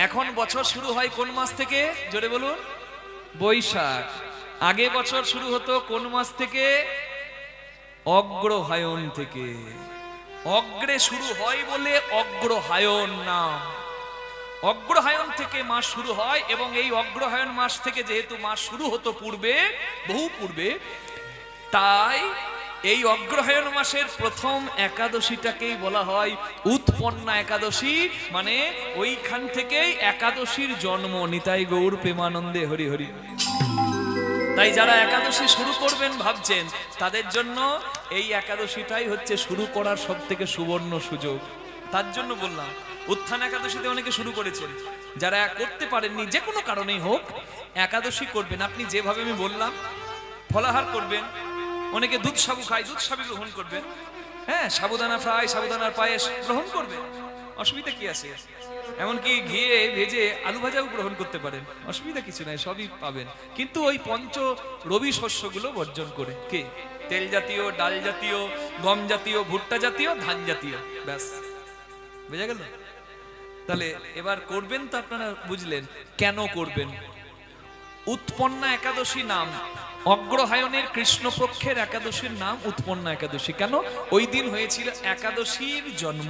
এখন বছর শুরু হয় কোন মাস থেকে? জোরে বলুন। বৈশাখ। আগে বছর শুরু হতো কোন মাস থেকে? অগ্রহায়ণ থেকে। অগ্রে শুরু হয় বলে অগ্রহায়ণ নাম। অগ্রহায়ণ থেকে মাস শুরু হয়, এবং এই অগ্রহায়ণ মাস থেকে যেহেতু মাস শুরু হতো পূর্বে, বহু পূর্বে, তাই এই অগ্রহায়ণ মাসের প্রথম একাদশীটাকেই বলা হয় উৎপন্না একাদশী। মানে ওইখান থেকেই একাদশীর জন্ম। নিতাই গৌর প্রেমানন্দে হরি হরি। তাই যারা একাদশী শুরু করবেন ভাবছেন, তাদের জন্য এই একাদশীটাই হচ্ছে শুরু করার সব থেকে সুবর্ণ সুযোগ। তার জন্য বললাম, উত্থান একাদশীতে অনেকে শুরু করেছেন, যারা করতে পারেননি যে কোনো কারণেই হোক, একাদশী করবেন। আপনি যেভাবে আমি বললাম, ফলাহার করবেন, অনেকে দুধ সাবু খায়, দুধ সাবু গ্রহণ করবেন, হ্যাঁ, সাবুদানা ফ্রাই, সাবুদানার পায়েস গ্রহণ করবেন, অসুবিধা কি আছে? এমনকি ঘিয়ে ভেজে আলু ভাজাও গ্রহণ করতে পারেন, অসুবিধা কিছু নাই, সবই পাবেন। কিন্তু ওই পঞ্চ রবি শস্যগুলো বর্জন করে। কে? তেল জাতীয়, ডাল জাতীয়, গম জাতীয়, ভুট্টা জাতীয়, ধান জাতীয়, ব্যাস, বোঝা গেল? তাহলে এবার করবেন তো আপনারা বুঝলেন কেন করবেন। উৎপন্না একাদশী নাম, অগ্রহায়ণের কৃষ্ণপক্ষের একাদশীর নাম উৎপন্না একাদশী। কেন? ওই দিন হয়েছিল একাদশীর জন্ম।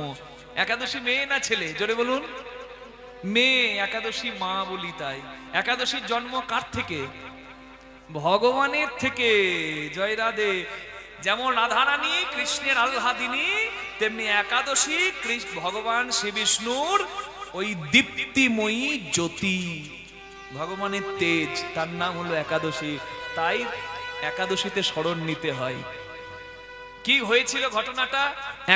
একাদশী মেয়ে না ছেলে? জোরে বলুন। মেয়ে। একাদশী মা বলি তাই। একাদশীর জন্ম কার থেকে? ভগবানের থেকে। জয় রাধে। যেমন রাধারানী কৃষ্ণের আহ্লাদিনী, তেমনি একাদশী ভগবান শ্রী বিষ্ণুর ওই দীপ্তিময়ী জ্যোতি, ভগবানের তেজ, তার নাম হলো একাদশী। তাই একাদশীতে স্মরণ নিতে হয়। কি হয়েছিল ঘটনাটা?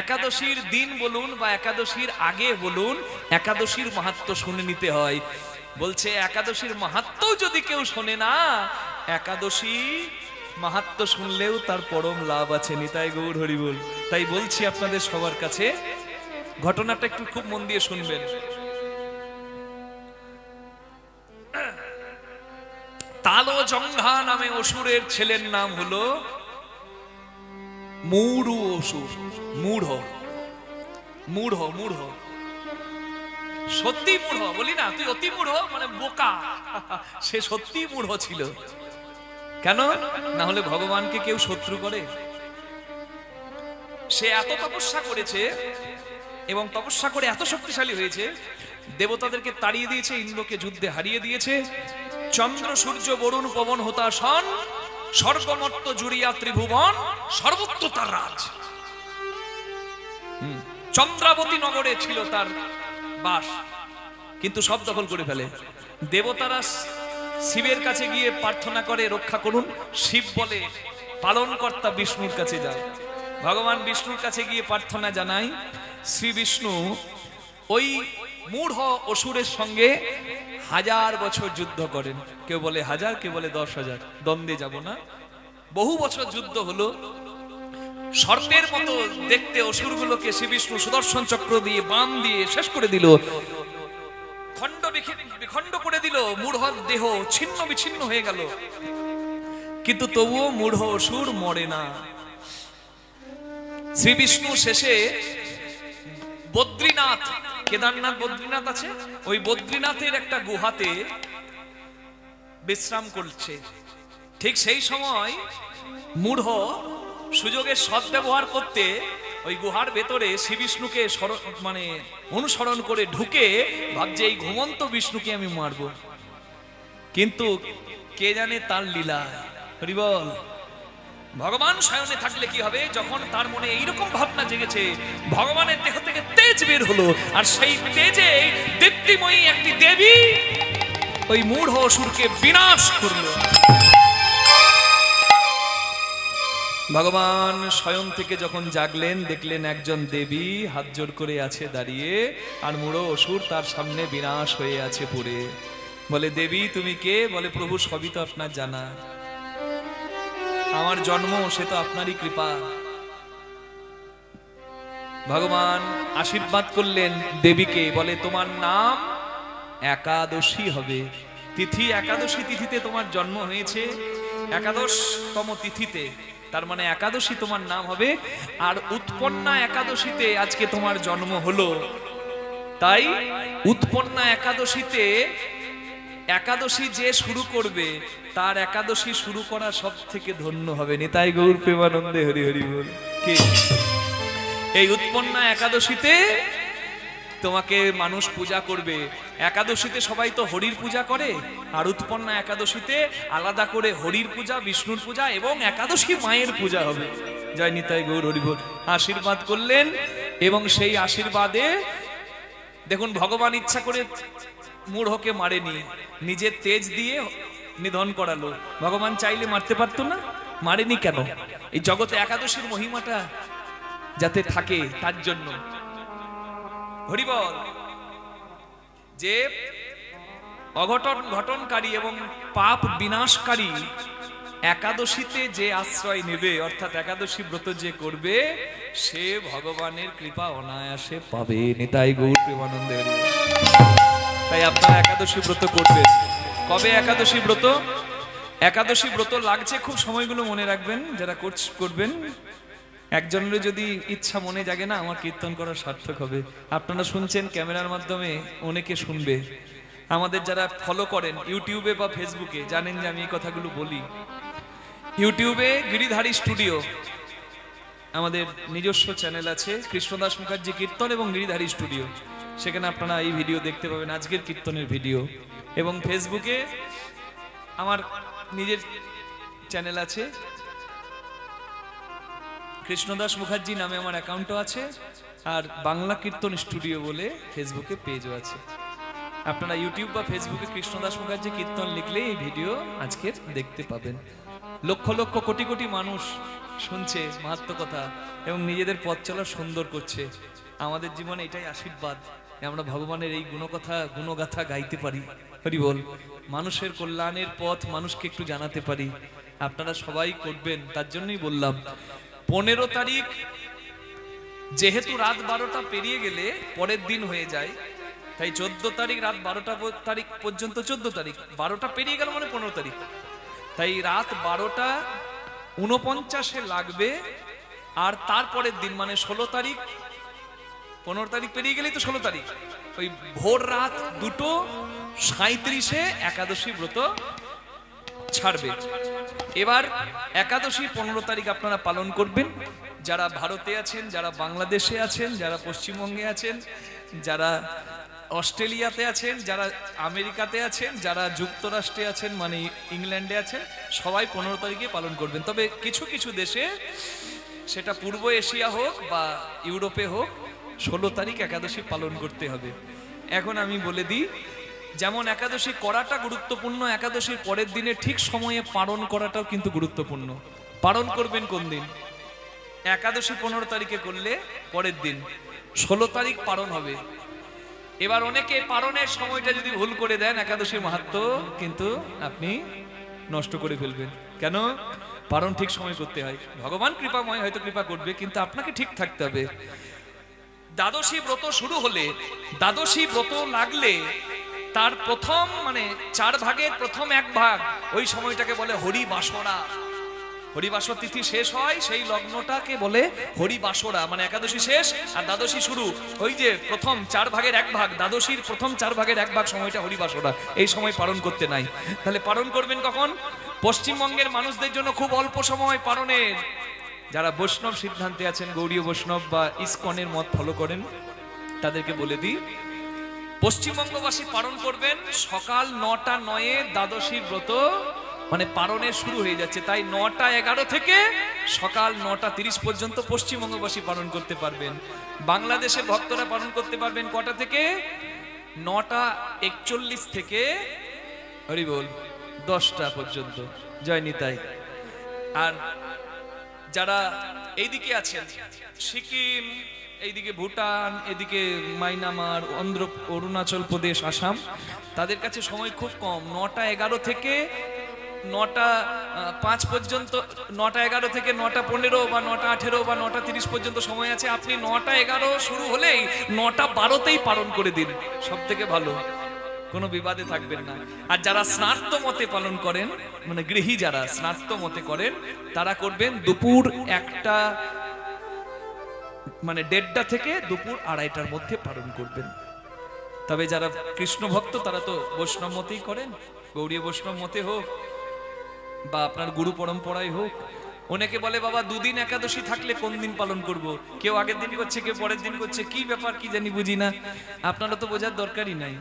একাদশীর দিন বলুন বা একাদশীর আগে বলুন, একাদশীর মাহাত্ম্য শুনে নিতে হয়। বলছে একাদশীর মাহাত্ম্য যদি কেউ শোনে না, একাদশী মাহাত্ম্য শুনলেও তার পরম লাভ আছে। নিতাই গৌর হরি বল। তাই বলছি আপনাদের সবার কাছে, ঘটনাটা একটু খুব মন দিয়ে শুনবেন। তালো জঙ্ঘা নামে অসুরের ছেলের নাম হলো মূঢ় অসুর। মূঢ়, মূঢ়, মূঢ়, সত্যি মূঢ়। বলি না তুই অতি মূঢ়, মানে বোকা। সে সত্যি মূঢ় ছিল। কেন? না হলে ভগবানকে কেউ শত্রু করে? সে এত তপস্যা করেছে, এবং তপস্যা করে এত শক্তিশালী হয়েছে, দেবতাদেরকে তাড়িয়ে দিয়েছে, ইন্দ্রকে যুদ্ধে হারিয়ে দিয়েছে। চন্দ্র সূর্য বরুণ পবন হোতাশন, স্বর্গমর্ত জুড়িয়া ত্রিভুবন, সর্বত্র তার রাজ। চন্দ্রাবতী নগরে ছিল তার বাস, কিন্তু সব দখল করে ফেলে। দেবতারা শিবের কাছে গিয়ে প্রার্থনা করে রক্ষা করুন। শিব বলে পালনকর্তা বিষ্ণুর কাছে যাও। ভগবান বিষ্ণুর কাছে গিয়ে প্রার্থনা জানাই। শ্রী বিষ্ণু ওই মূঢ় অসুরের সঙ্গে 1000 বছর যুদ্ধ করেন। কেউ বলে 1000, কেউ বলে 10,000, দ্বন্দ্বে যাব না। বহু বছর যুদ্ধ হলো। সর্পের মতো দেখতে অসুরগুলোকে শ্রী বিষ্ণু সুদর্শন চক্র দিয়ে, বাণ দিয়ে শেষ করে দিল, খণ্ড বিখণ্ড করে দিল। মূঢ় দেহ ছিন্ন বিচ্ছিন্ন হয়ে গেল। কিন্তু তবুও মূঢ় অসুর মরে না। শ্রী বিষ্ণু শেষে বদ্রীনাথ, কেদারনাথ বদ্রীনাথ আছে, ওই বদ্রীনাথের একটা গুহাতে বিশ্রাম করছে। ঠিক সেই সময় মূঢ় সুযোগের সদ্ব্যবহার করতে ওই গুহার ভেতরে শ্রী বিষ্ণুকে মানে অনুসরণ করে ঢুকে ভাবছে এই ঘুমন্ত বিষ্ণুকে আমি মারব। কিন্তু কে জানে তার লীলা। হরি বল। ভগবান শয়নে থাকলে কি হবে? যখন তার মনে এইরকম ভাবনা জেগেছে, ভগবানের দেহ থেকে তেজ বের হলো, আর সেই তেজে দীপ্তিময়ী একটি দেবী ওই মূঢ় অসুরকে বিনাশ করলো। ভগবান স্বয়ং থেকে যখন জাগলেন, দেখলেন একজন দেবী হাত জোড় করে আছে দাঁড়িয়ে, আর মূঢ় অসুর তার সামনে বিনাশ হয়ে আছে পড়ে। বলে, দেবী তুমি কে? বলে, প্রভু সবই তো আপনার জানা, আমার জন্ম সে তো আপনারই কৃপা। ভগবান আশীর্বাদ করলেন দেবীকে। বলে, তোমার নাম একাদশী হবে। তিথি একাদশী তিথিতে তোমার জন্ম হয়েছে, একাদশতম তিথিতে, তার মানে একাদশী তোমার নাম হবে। আর উৎপন্না একাদশীতে আজকে তোমার জন্ম হলো। তাই উৎপন্না একাদশীতে একাদশী যে শুরু করবে তার একাদশী শুরু করা সব থেকে ধন্য হবে। নিতাই গৌর প্রেমানন্দে হরি হরি বল। কি এই উৎপন্না একাদশীতে তোমাকে মানুষ পূজা করবে। একাদশীতে সবাই তো হরির পূজা করে, আর উৎপন্না একাদশীতে আলাদা করে হরির পূজা, বিষ্ণুর পূজা এবং একাদশী মায়ের পূজা হবে। জয় নিতাই গৌর হরি বল। আশীর্বাদ করলেন এবং সেই আশীর্বাদে দেখুন ভগবান ইচ্ছা করে মূঢ়কে মারেনি, নিজের তেজ দিয়ে নিধন করালো। ভগবান চাইলে মারতে পারতো না, মারেনি কেন? এই জগতে একাদশীর মহিমাটা যাতে থাকে তার জন্য। হরি বল। যে অঘটন ঘটনকারী এবং পাপ বিনাশকারী একাদশীতে যে আশ্রয় নেবে, অর্থাৎ একাদশী ব্রত যে করবে, সে ভগবানের কৃপা অনায়াসে পাবে। নিতাই গৌর প্রেমানন্দে হরি বল। তাই আপনারা একাদশী ব্রত করবেন। কবে একাদশী ব্রত? একাদশী ব্রত লাগছে, খুব সময়গুলো মনে রাখবেন যারা করবেন। একজনের যদি ইচ্ছা মনে জাগে না, আমার কীর্তন করার সার্থক হবে। আপনারা শুনছেন, ক্যামেরার মাধ্যমে অনেকে শুনবে। আমাদের যারা ফলো করেন ইউটিউবে বা ফেসবুকে, জানেন যে আমি এই কথাগুলো বলি। ইউটিউবে গিরিধারী স্টুডিও আমাদের নিজস্ব চ্যানেল আছে, কৃষ্ণদাস মুখার্জি কীর্তন এবং গিরিধারী স্টুডিও। সেখানে আপনারা এই ভিডিও দেখতে পাবেন, আজকের কীর্তনের ভিডিও। এবং ফেসবুকে আমার নিজের চ্যানেল আছে, কৃষ্ণদাস মুখার্জি নামে আমার অ্যাকাউন্টও আছে, আর বাংলা কীর্তন স্টুডিও বলে ফেসবুকে পেজও আছে। আপনারা ইউটিউব বা ফেসবুকে কৃষ্ণদাস মুখার্জি কীর্তন লিখলে এই ভিডিও আজকের দেখতে পাবেন। লক্ষ লক্ষ কোটি কোটি মানুষ শুনছে মাহাত্ম্য কথা এবং নিজেদের পথ চলা সুন্দর করছে। আমাদের জীবনে এটাই আশীর্বাদ, আমরা ভগবানের এই গুণকথা গুণগাথা গাইতে পারি। হরি বল। মানুষের কল্যাণের পথ মানুষকে একটু জানাতে পারি। আপনারা সবাই করবেন, তার জন্যই বললাম। 15 তারিখ যেহেতু রাত 12টা পেরিয়ে গেলে পরের দিন হয়ে যায়, তাই 14 তারিখ রাত 12টা তারিখ পর্যন্ত, 14 তারিখ 12টা পেরিয়ে গেল মানে 15 তারিখ, তাই রাত 12:49 লাগবে। আর তারপরের দিন মানে 16 তারিখ, 15 তারিখ পেরিয়ে গেলেই তো 16 তারিখ, ওই ভোর রাত 2:37 একাদশী ব্রত ছাড়বে। এবার একাদশী 15 তারিখ আপনারা পালন করবেন। যারা ভারতে আছেন, যারা বাংলাদেশে আছেন, যারা পশ্চিমবঙ্গে আছেন, যারা অস্ট্রেলিয়াতে আছেন, যারা আমেরিকাতে আছেন, যারা যুক্তরাষ্ট্রে আছেন মানে ইংল্যান্ডে আছেন, সবাই 15 তারিখে পালন করবেন। তবে কিছু কিছু দেশে, সেটা পূর্ব এশিয়া হোক বা ইউরোপে হোক, 16 তারিখ একাদশী পালন করতে হবে। এখন আমি বলে দিই, যেমন একাদশী করাটা গুরুত্বপূর্ণ, একাদশীর পরের দিনে ঠিক সময়ে পালন করাটাও কিন্তু গুরুত্বপূর্ণ। পালন করবেন কোন দিন? একাদশী 15 তারিখে করলে পরের দিন 16 তারিখ পালন হবে। এবার অনেকে পালনের সময়টা যদি ভুল করে দেন, একাদশীর মাহাত্ম্য কিন্তু আপনি নষ্ট করে ফেলবেন। কেন? পালন ঠিক সময় করতে হয়। ভগবান কৃপাময়, হয়তো কৃপা করবে, কিন্তু আপনাকে ঠিক থাকতে হবে। দ্বাদশী ব্রত শুরু হলে, দ্বাদশী ব্রত লাগলে তার প্রথম মানে 4 ভাগের প্রথম 1 ভাগ, ওই সময়টাকে বলে হরিবাসরা। হরিবাসর তিথি শেষ হয়, সেই লগ্নটাকে বলে হরিবাসরা। মানে একাদশী শেষ আর দ্বাদশী শুরু, ওই যে প্রথম 4 ভাগের 1 ভাগ, দ্বাদশীর প্রথম 4 ভাগের 1 ভাগ সময়টা হরিবাসরা। এই সময় পালন করতে নাই। তাহলে পালন করবেন কখন? পশ্চিমবঙ্গের মানুষদের জন্য খুব অল্প সময় পালনের। যারা বৈষ্ণব সিদ্ধান্তে আছেন, গৌড়ীয় বৈষ্ণব বা ইসকনের মত ফলো করেন, তাদেরকে বলে দিই, পশ্চিমবঙ্গবাসী পালন করবেন সকাল 9:09 দ্বাদশী ব্রত মানে পালনের শুরু হয়ে যাচ্ছে। তাই 9:11 থেকে সকাল 9:30 পর্যন্ত পশ্চিমবঙ্গবাসী পালন করতে পারবেন। বাংলাদেশের ভক্তরা পালন করতে পারবেন কটা থেকে? 9:41 থেকে হরি বল 10টা পর্যন্ত। জয় নিতাই। আর যারা এইদিকে আছেন, সিকিম, এইদিকে ভুটান, এদিকে মায়ানমার, অরুণাচল প্রদেশ, আসাম, তাদের কাছে সময় খুব কম। 9:11 থেকে 9:05 পর্যন্ত, 9:11 থেকে 9:15 বা 9:18 বা 9:30 পর্যন্ত সময় আছে। আপনি 9:11 শুরু হলেই 9:12তেই পালন করে দিন, সব থেকে ভালো, কোনো বিবাদে থাকবেন না। আর যারা স্নার্ত মতে পালন করেন, মানে গৃহী যারা স্নার্ত মতে করেন, তারা করবেন দুপুর 1টা মানে 1:30 থেকে দুপুর 2:30টার মধ্যে পালন করবেন। তবে যারা কৃষ্ণ ভক্ত তারা তো বৈষ্ণব মতেই করেন, গৌড়ীয় বৈষ্ণব মতে হোক বা আপনার গুরু পরম্পরায় হোক। অনেকে বলে বাবা দুদিন একাদশী থাকলে কোন দিন পালন করব, কেউ আগের দিন করছে কেউ পরের দিন করছে, কি ব্যাপার কি জানি বুঝি না। আপনারা তো বোঝার দরকারই নাই।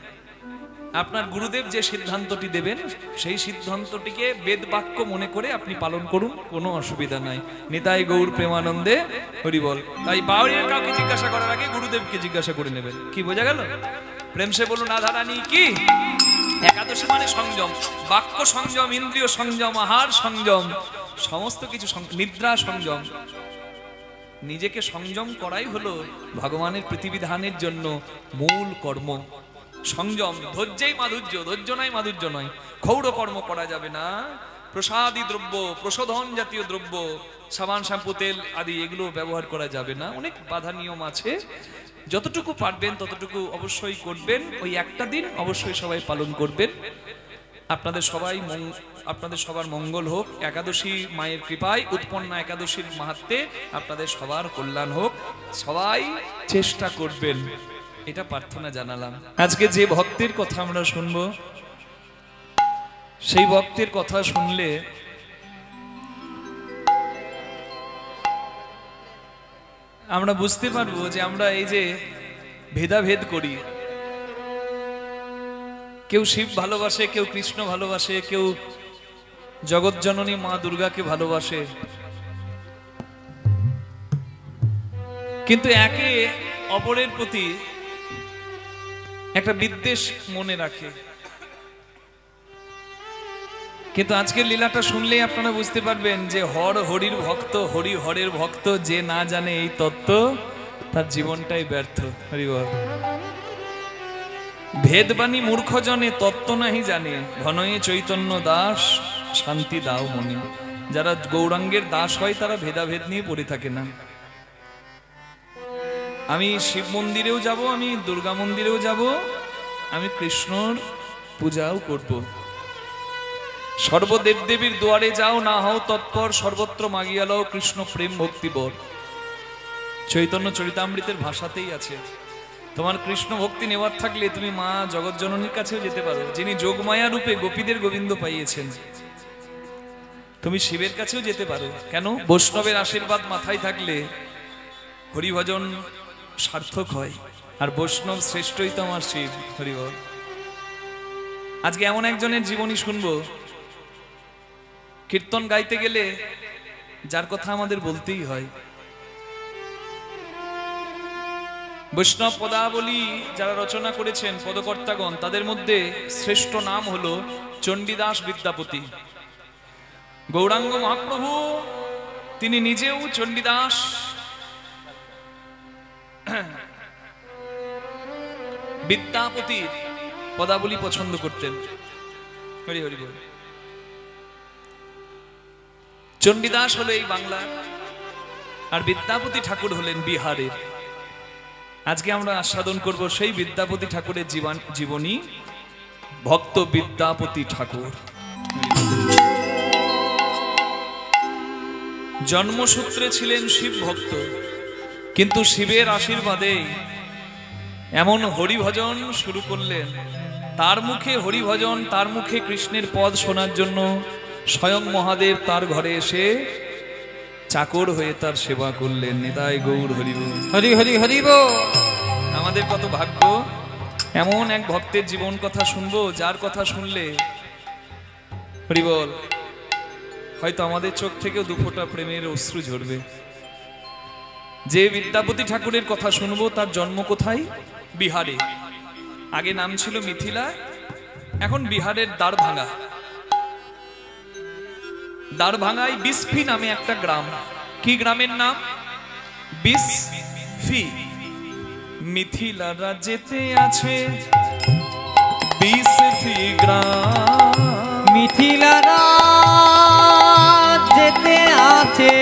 আপনার গুরুদেব যে সিদ্ধান্তটি দেবেন সেই সিদ্ধান্তটিকে বেদ বাক্য মনে করে আপনি পালন করুন, কোনো অসুবিধা নাই। নিতাই গৌর প্রেমানন্দে হরি বল। তাই বাউরিয়া কাউকে জিজ্ঞাসা করার আগে গুরুদেবকে জিজ্ঞাসা করে নেবেন। কি বোঝা গেল? প্রেম সে বলুন রাধারানী কি। একাদশী মানে সংযম, বাক্য সংযম, ইন্দ্রিয় সংযম, আহার সংযম, সমস্ত কিছু, নিদ্রা সংযম। নিজেকে সংযম করাই হলো ভগবানের প্রতিবিধানের জন্য মূল কর্ম। সংযম, ধৈর্যই মাধুর্য, ধৈর্য নাই মাধুর্য নয়। ক্ষৌর কর্ম করা যাবে না, প্রসাদী দ্রব্য, প্রশোধন জাতীয় দ্রব্য, সাবান শ্যাম্পু তেল আদি এগুলো ব্যবহার করা যাবে না। অনেক বাধা নিয়ম আছে। যতটুকু পারবেন ততটুকু অবশ্যই করবেন। ওই একটা দিন অবশ্যই সবাই পালন করবেন। আপনাদের সবার মঙ্গল হোক। একাদশী মায়ের কৃপায় উৎপন্ন একাদশীর মাহাত্ম্যে আপনাদের সবার কল্যাণ হোক। সবাই চেষ্টা করবেন, এটা প্রার্থনা জানালাম। আজকে যে ভক্তের কথা আমরা শুনবো, সেই ভক্তের কথা শুনলে আমরা বুঝতে পারবো যে আমরা এই যে ভেদাভেদ করি, কেউ শিব ভালোবাসে, কেউ কৃষ্ণ ভালোবাসে, কেউ জগৎজননী মা দুর্গাকে ভালোবাসে, কিন্তু একে অপরের প্রতি একটা বিদ্বেষ মনে রাখে। কিন্তু আজকের লীলাটা শুনলেই আপনারা বুঝতে পারবেন যে হর হরির ভক্ত, হরি হরের ভক্ত, যে না জানে এই তত্ত্ব তার জীবনটাই ব্যর্থ। হরি বল। ভেদবাণী মূর্খজনে তত্ত্ব নাহি জানে, ঘনয়ে চৈতন্য দাস শান্তি দাও মনে। যারা গৌরাঙ্গের দাস হয় তারা ভেদাভেদ নিয়ে পড়ে থাকে না। আমি শিব মন্দিরেও যাব, আমি দুর্গা মন্দিরেও যাব, আমি কৃষ্ণর পূজাও করব। সর্বদেব দেবীর দুয়ারে যাও, না হও তৎপর, সর্বত্র মাগিয়া লও কৃষ্ণ প্রেম ভক্তি বর। চৈতন্য চরিতামৃতের ভাষাতেই আছে। তোমার কৃষ্ণ ভক্তি নেওয়ার থাকলে তুমি মা জগৎজননীর কাছেও যেতে পারো, যিনি যোগমায়া রূপে গোপীদের গোবিন্দ পাইয়েছেন। তুমি শিবের কাছেও যেতে পারো। কেন? বৈষ্ণবের আশীর্বাদ মাথায় থাকলে হরিভজন সার্থক হয়। আর বৈষ্ণব শ্রেষ্ঠই তো আমার শিব। হরিবল। আজকে এমন একজনের জীবনী শুনবো, কীর্তন গাইতে গেলে যার কথা আমাদের বলতেই হয়। বৈষ্ণব পদাবলী যারা রচনা করেছেন পদকর্তাগণ, তাদের মধ্যে শ্রেষ্ঠ নাম হলো চণ্ডীদাস বিদ্যাপতি। গৌরাঙ্গ মহাপ্রভু তিনি নিজেও চণ্ডীদাস বিদ্যাপতির পদাবলী পছন্দ করতেন। হরি হরি বল। চণ্ডীদাস হলো এই বাংলার, আর বিদ্যাপতি ঠাকুর হলেন বিহারের। আজকে আমরা আস্বাদন করব সেই বিদ্যাপতি ঠাকুরের জীবনী, ভক্ত বিদ্যাপতি ঠাকুর। জন্মসূত্রে ছিলেন শিব ভক্ত, কিন্তু শিবের আশীর্বাদে এমন হরিভজন শুরু করলেন, তার মুখে হরিভজন, তার মুখে কৃষ্ণের পদ শোনার জন্য স্বয়ং মহাদেব তার ঘরে এসে চাকর হয়ে তার সেবা করলেন। নিতাই গৌর হরি বল। হরি হরি হরি বল। আমাদের কত ভাগ্য, এমন এক ভক্তের জীবন কথা শুনবো যার কথা শুনলে হরি বল হয়তো আমাদের চোখ থেকেও দুফোঁটা প্রেমের অশ্রু ঝরবে। যে বিদ্যাপতি ঠাকুরের কথা শুনবো তার জন্ম কোথায়? বিহারে। আগে নাম ছিল মিথিলা, এখন বিহারের দ্বারভাঙা। দ্বারভাঙায় বিসফি নামে একটা গ্রাম। কি গ্রামের নাম? বিসফি। মিথিলা রাজ্যেতে আছে বিসফি গ্রাম। মিথিলা রাজ্যেতে আছে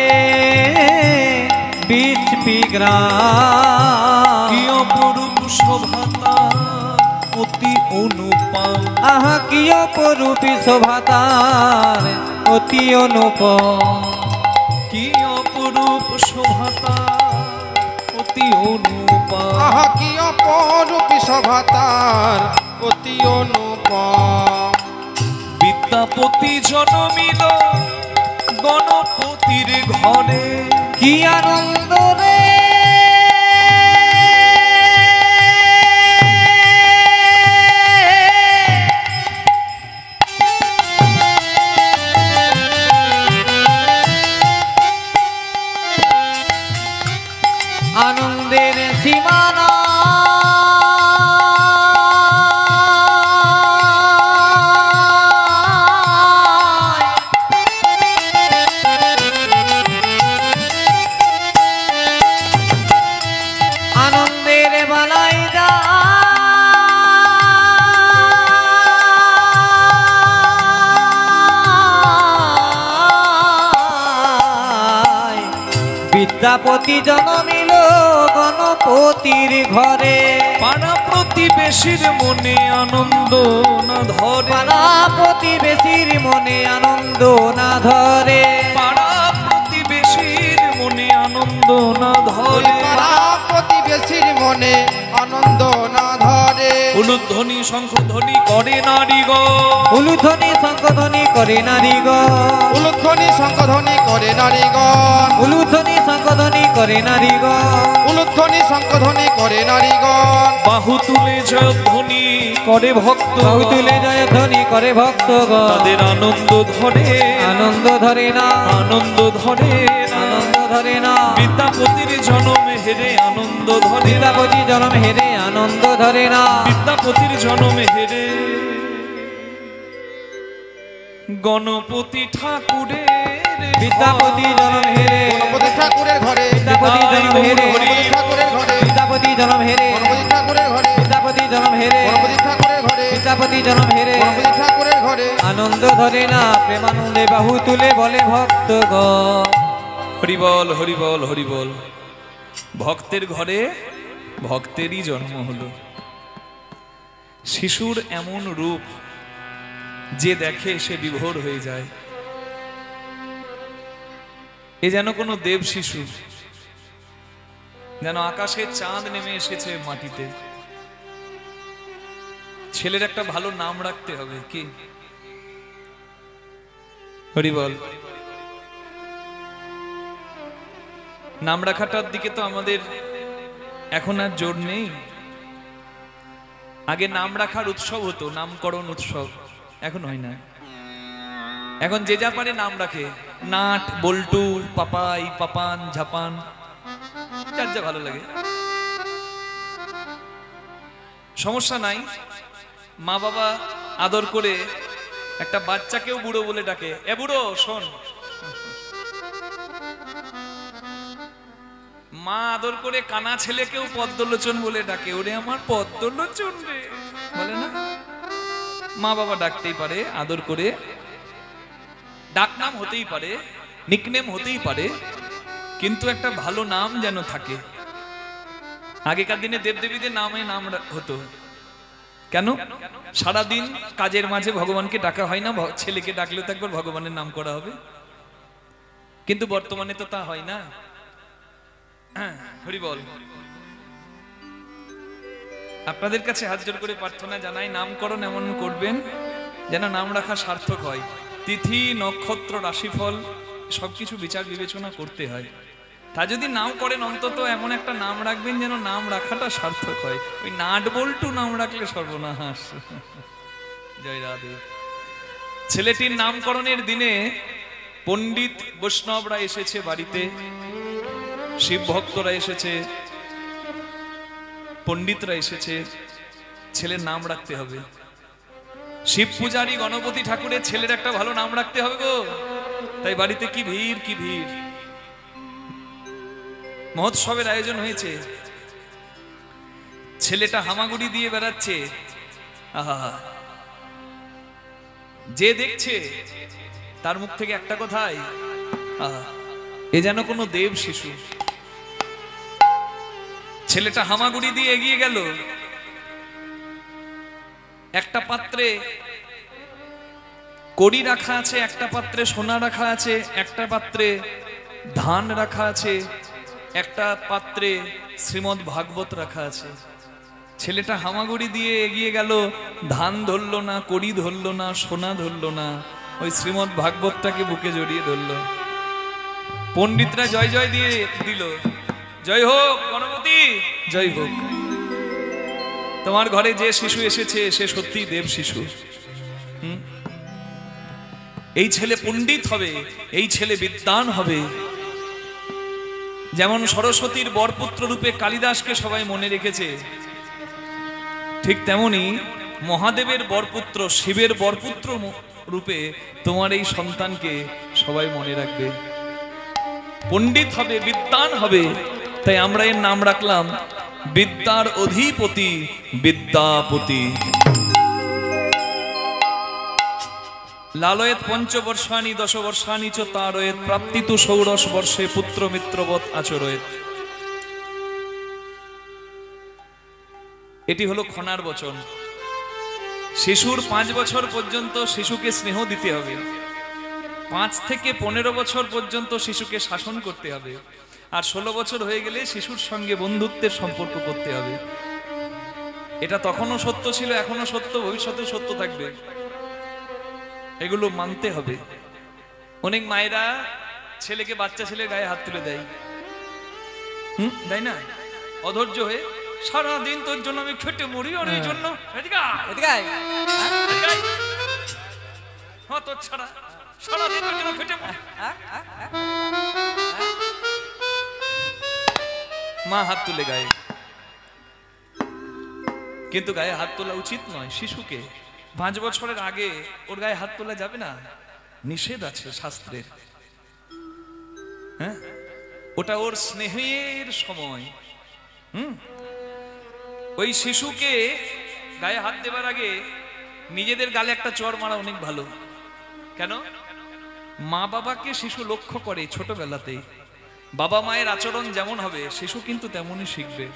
বিসফি গ্রাম। কি অপরূপ শোভা তার অতি অনুপম। আহা কি অপরূপ শোভা তার অতি অনুপম। কি অপরূপ শোভা তার অতি অনুপম। অনুপম। আহা কি অপরূপী শোভা তার অতি অনুপম। বিদ্যাপতি জন্মিল গণপতির ঘরে, কি আনন্দ রে আনন্দের সীমানা আনন্দের বালাই যায়। বিদ্যাপতি জন্মিল গণপতির ঘরে, পাড়া প্রতিবেশীর মনে আনন্দ না ধরে, পাড়া প্রতিবেশীর মনে আনন্দ না ধরে, পাড়া প্রতিবেশীর মনে আনন্দ না ধরে। পাড়া প্রতিবেশীর মনে আনন্দ না ধরে। উলুধ্বনি শঙ্খধ্বনি করে নারীগণ, উলুধ্বনি শঙ্খধ্বনি করে নারীগণ, উলুধ্বনি শঙ্খধ্বনি করে নারীগণ, উলুধ্বনি শঙ্খধ্বনি করে নারীগণ, উলুধ্বনি শঙ্খধ্বনি করে নারীগণ। বাহু তুলে জয়ধ্বনি করে ভক্ত, বাহু তুলে জয়ধ্বনি করে ভক্তগণ। তাদের আনন্দ ধরে, আনন্দ ধরে না, আনন্দ ধরে না। আনন্দ ধরে না। বিদ্যাপতির জনম হেরে আনন্দ ধরে না, বিদ্যাপতি জনম হেরে আনন্দ ধরে না। বিদ্যাপতির জনম হেরে গণপতি ঠাকুরের বিদ্যাপতি জনম হেরে, গণপতি ঠাকুরের ঘরে, বিদ্যাপতি জনম হেরে, গণপতি ঠাকুরের ঘরে, বিদ্যাপতি জনম হেরে, গণপতি ঠাকুরের ঘরে, বিদ্যাপতি জনম হেরে, গণপতি ঠাকুরের ঘরে, বিদ্যাপতি জনম হেরে গণপতি ঠাকুরের ঘরে। আনন্দ ধরে না, প্রেমানন্দে বাহু তুলে বলে ভক্তগণ। হরিবল হরিবল হরিবল। ভক্তের ঘরে ভক্তেরই জন্ম হলো। শিশুর এমন রূপ যে দেখে সে বিভোর হয়ে যায়। এ যেন কোনো দেব শিশু, যেন আকাশে চাঁদ নেমে এসেছে মাটিতে। ছেলের একটা ভালো নাম রাখতে হবে, কি হরিবল। নাম রাখাটার দিকে তো আমাদের এখন আর জোর নেই। আগে নাম রাখার উৎসব হতো, নামকরণ উৎসব, এখন হয় না। এখন যে যা পারে নাম রাখে, নাট, বল্টু, পাপাই, পাপান, ঝাপান, যার যা ভালো লাগে। সমস্যা নাই, মা বাবা আদর করে একটা বাচ্চাকেও বুড়ো বলে ডাকে, এ বুড়ো শোন। মা আদর করে কানা ছেলেকেও পদ্মলোচন বলে ডাকে, ওরে আমার পদ্মলোচন রে, বলে না? মা বাবা ডাকতেই পারে আদর করে, ডাকনাম হতেই পারে, নিকনেম হতেই পারে, কিন্তু একটা ভালো নাম যেন থাকে। আগেকার দিনে দেবদেবীদের নামে নাম হতো কেন? সারাদিন কাজের মাঝে ভগবানকে ডাকা হয় না, ছেলেকে ডাকলেও তো একবার ভগবানের নাম করা হবে। কিন্তু বর্তমানে তো তা হয় না। হরি বল। আপনাদের কাছে হাত জোড় করে প্রার্থনা জানাই, নামকরণ এমন করবেন যেন নাম রাখা সার্থক হয়। তিথি, নক্ষত্র, রাশিফল সবকিছু বিচার বিবেচনা করতে হয়। তা যদি নাম করেন অন্তত এমন একটা নাম রাখবেন যেন নাম রাখাটা সার্থক হয়। ওই নাট বল্টু নাম রাখলে সর্বনাশ। জয় রাধে। ছেলেটির নামকরণের দিনে পণ্ডিত বৈষ্ণবরা এসেছে বাড়িতে, শিব ভক্তরা এসেছে, পণ্ডিতরা এসেছে। ছেলের নাম রাখতে হবে। শিব পূজারী গণপতি ঠাকুরের ছেলের একটা ভালো নাম রাখতে হবে গো। তাই বাড়িতে কি ভিড়, কি ভিড়। মহোৎসবের আয়োজন হয়েছে, ছেলেটা হামাগুড়ি দিয়ে বেড়াচ্ছে। আহা, যে দেখছে তার মুখ থেকে একটা কথাই, আহা, এ যেন কোনো দেব শিশু। ছেলেটা হামাগুড়ি দিয়ে এগিয়ে গেল। একটা পাত্রে কড়ি রাখা আছে, একটা পাত্রে সোনা রাখা আছে, একটা পাত্রে ধান রাখা আছে, একটা পাত্রে শ্রীমদ্ ভাগবত রাখা আছে। ছেলেটা হামাগুড়ি দিয়ে এগিয়ে গেল, ধান ধরলো না, কড়ি ধরলো না, সোনা ধরলো না, ওই শ্রীমদ্ ভাগবতটাকে বুকে জড়িয়ে ধরলো। পণ্ডিতরা জয় জয় দিয়ে দিল, জয় হোক গণপতি, জয় হোক। তোমার ঘরে যে শিশু এসেছে সে সত্যি দেব শিশু। এই ছেলে পণ্ডিত হবে, এই ছেলে বিদ্বান হবে। যেমন সরস্বতীর বরপুত্র রূপে কালিদাসকে সবাই মনে রেখেছে, ঠিক তেমনি মহাদেবের বরপুত্র, শিবের বরপুত্র রূপে তোমার এই সন্তানকে সবাই মনে রাখবে। পণ্ডিত হবে, বিদ্বান হবে, তাই আমরা এর নাম রাখলাম বিদ্যার অধিপতি, বিদ্যাপতি। লালয়েত পঞ্চবর্ষাণি দশবর্ষাণি চ তারয়েত প্রাপ্তিতু ষোড়শ বর্ষে পুত্র মিত্রবৎ আচরয়েত। এটি হলো খনার বচন। শিশুর 5 বছর পর্যন্ত শিশুকে স্নেহ দিতে হবে, 5 থেকে 15 বছর পর্যন্ত শিশুকে শাসন করতে হবে, আর 16 বছর হয়ে গেলে শিশুর সঙ্গে বন্ধুত্বের সম্পর্ক করতে হবে। এটা তখনও সত্য ছিল, এখনো সত্য, ভবিষ্যতে সত্য থাকবে। এগুলো মানতে হবে। অনেক মায়েরা ছেলেকে, বাচ্চা ছেলের গায়ে হাত তুলে দেয়, তাই না? অধৈর্য হয়ে, সারাদিন তোর জন্য আমি খেটে মরি, আর এই জন্য তোর ছাড়া সারাদিন তোর জন্য খেটে মরি। মা হাত তুলে গায়ে, কিন্তু গায়ে হাত তোলা উচিত নয়। শিশুকে 5 বছরের আগে ওর গায়ে হাত তোলা যাবে না, নিষেধ আছে শাস্ত্রের। হ্যাঁ, ওটা ওর স্নেহের সময়। ওই শিশুকে গায়ে হাত দেবার আগে নিজেদের গালে একটা চড় মারা অনেক ভালো। কেন? মা বাবাকে শিশু লক্ষ্য করে ছোটবেলাতেই। বাবা মায়ের আচরণ যেমন হবে শিশু কিন্তু তেমনই শিখবে।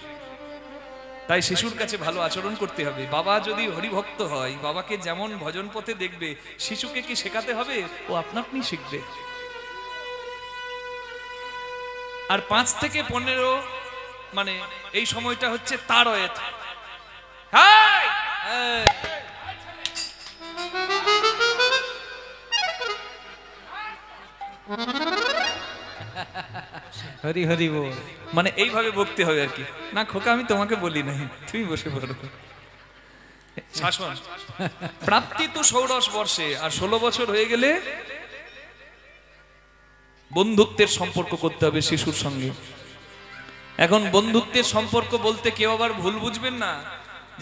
তাই শিশুর কাছে ভালো আচরণ করতে হবে। বাবা যদি হরিভক্ত হয়, বাবাকে যেমন ভজন পথে দেখবে, শিশুকে কি শেখাতে হবে? ও আপনা আপনি শিখবে। আর 5 থেকে 15 মানে এই সময়টা হচ্ছে তারয়েত। হরি হরি বল, মানে এইভাবে বকতে হবে আর কি। না খোকা, আমি তোমাকে বলি নাই, তুমি বসে পড়ো। শাসন প্রাপ্তি তো ষোড়শ বর্ষে, আর 16 বছর হয়ে গেলে বন্ধুত্বের সম্পর্ক করতে হবে শিশুর সঙ্গে। এখন বন্ধুত্বের সম্পর্ক বলতে কেউ আবার ভুল বুঝবেন না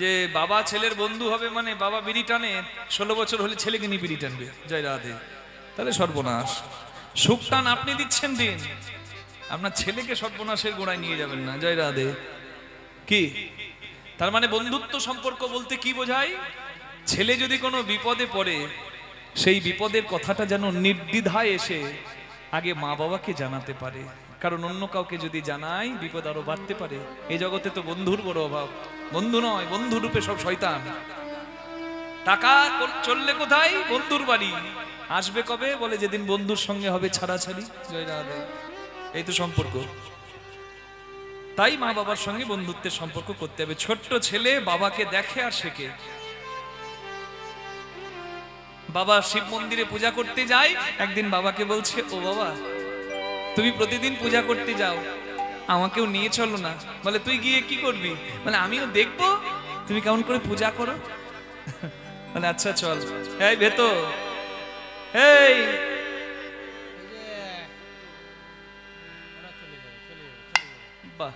যে বাবা ছেলের বন্ধু হবে মানে বাবা বিড়ি টানে, 16 বছর হলে ছেলেকে নিয়ে বিড়ি টানবে, জয় রাধে। তাহলে সর্বনাশ। সুখ টান আপনি দিচ্ছেন দিন, আপনার ছেলেকে সর্বনাশের গোড়ায় নিয়ে যাবেন না, জয় রাধে। কি তার মানে? বন্ধুত্ব সম্পর্ক বলতে কি বোঝায়? ছেলে যদি কোনো বিপদে পড়ে, সেই বিপদের কথাটা যেন নির্দ্বিধায় এসে আগে মা বাবাকে জানাতে পারে, কারণ অন্য কাউকে যদি জানাই বিপদ আরো বাড়তে পারে। এই জগতে তো বন্ধুর বড় অভাব। বন্ধু নয়, বন্ধু রূপে সব শয়তান। টাকা চললে কোথায়? বন্ধুর বাড়ি। আসবে কবে? বলে যেদিন বন্ধুর সঙ্গে হবে ছাড়াছাড়ি, জয় রাধে। এই তো সম্পর্ক। তাই মা বাবার সঙ্গে বন্ধুত্বের সম্পর্ক করতে হবে। ছোট্ট ছেলে বাবাকে দেখে আর শেখে। বাবা শিব মন্দিরে পূজা করতে যায়, একদিন বাবাকে বলছে, ও বাবা তুমি প্রতিদিন পূজা করতে যাও, আমাকেও নিয়ে চলো না। বলে তুই গিয়ে কি করবি? মানে আমিও দেখবো তুমি কেমন করে পূজা করো। মানে আচ্ছা চল। এই ভেতর, এই বাহ,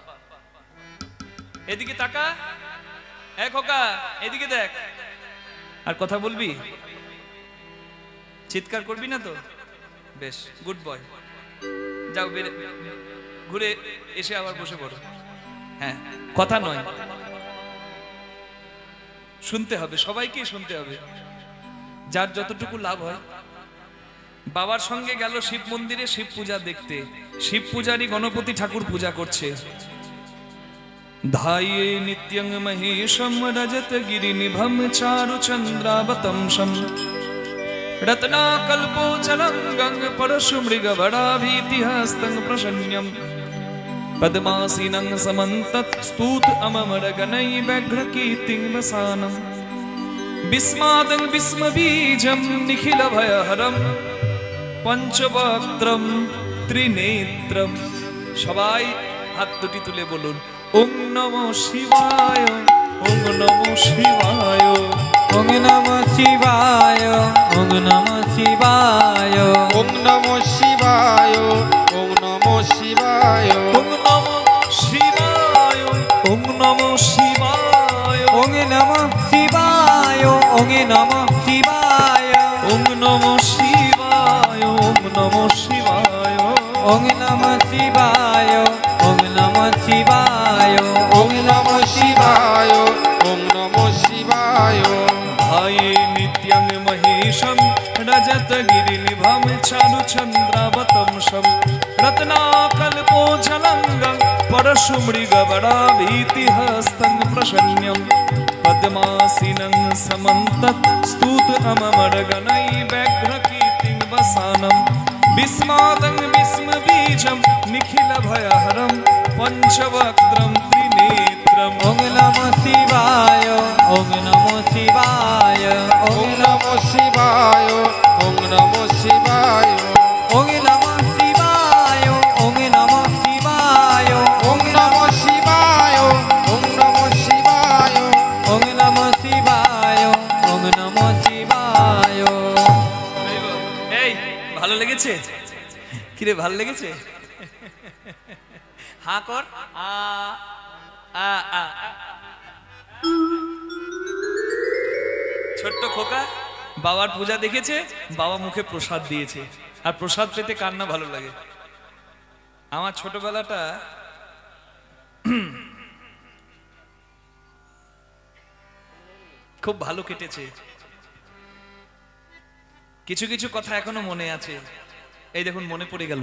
এদিকে তাকা, এক খোকা এদিকে দেখ। আর কথা বলবি? চিৎকার করবি না তো? বেশ, গুড বয়। যাও, ঘুরে এসে আবার বসে পড়ো। হ্যাঁ, কথা নয়, শুনতে হবে, সবাইকে শুনতে হবে, যার যতটুকু লাভ হয়। বাবার সঙ্গে গেল শিব মন্দিরে শিব পূজা দেখতে। শিব পূজারী গণপতি ঠাকুর পূজা করছে। ধায়ে নিত্যং মহেশম রজত গিরিনিভম চারু চন্দ্রাবতংশম রত্নাকল্পোচলং গঙ্গ পরশু মৃগবড়াভীতিহস্তং প্রসন্ন্যম पद्मासीनं समन्तत् स्तूत अममरगणै व्याघ्रकीर्तिं वसानं विस्मादं विस्मबीजं निखिलभयहरं पंचवक्त्रं त्रिनेत्रं। সবাই হাত দুটি তুলে বলুন ওম নমঃ শিবায়, ওম নমঃ শিবায়, ওম নমঃ শিবায়, ওম নমঃ শিবায়, ওম নমঃ শিবায়, ওম নমঃ শিবায়, ওম নমঃ শিবায়, ওম নমঃ শিবায়, ওম নমঃ শিবায়, ওম নমঃ শিবায়, ওম নমঃ শিবায়, ওম নমঃ শিবায়, ওম নমঃ শিবায়, ওম নমঃ শিবায়, ওম নমঃ শিবায়, ওম নমঃ শিবায়। ধায়ে নিত্যং মহেশম রজতগিরিনিভম চারুচন্দ্রাবতংশম রত্নাকল্পোজ্জ্বলঙ্গম পরশুমৃগবরাভীতিহস্तं প্রসন্ন্যম পদ্মাসীनं সমন্তৎ स्तूत अममरगणै व्याघ्रकीर्तिं वसानं विस्मादं विस्मबीजं निखिलभयहरं पंचवक्त्रं त्रिनेत्रम्। ওম নমঃ শিবায়, ওম নমঃ শিবায়, ওম নমঃ শিবায়, ওম নমঃ শিবায়, ওম নমঃ শিবায়, ওম নমঃ শিবায়, ওম নমঃ শিবায়, ওম নমঃ শিবায়। ওম নমঃ শিবায়, ওম নমঃ শিবায়। এই ভালো লেগেছে? কিরে ভালো লেগেছে? হা কর। আ আ আ। ছোট্ট খোকা বাবার পূজা দেখেছে, বাবা মুখে প্রসাদ দিয়েছে, আর প্রসাদ পেতে কার না ভালো লাগে? আমার ছোটবেলাটা খুব ভালো কেটেছে। কিছু কিছু কথা এখনো মনে আছে। এই দেখুন মনে পড়ে গেল,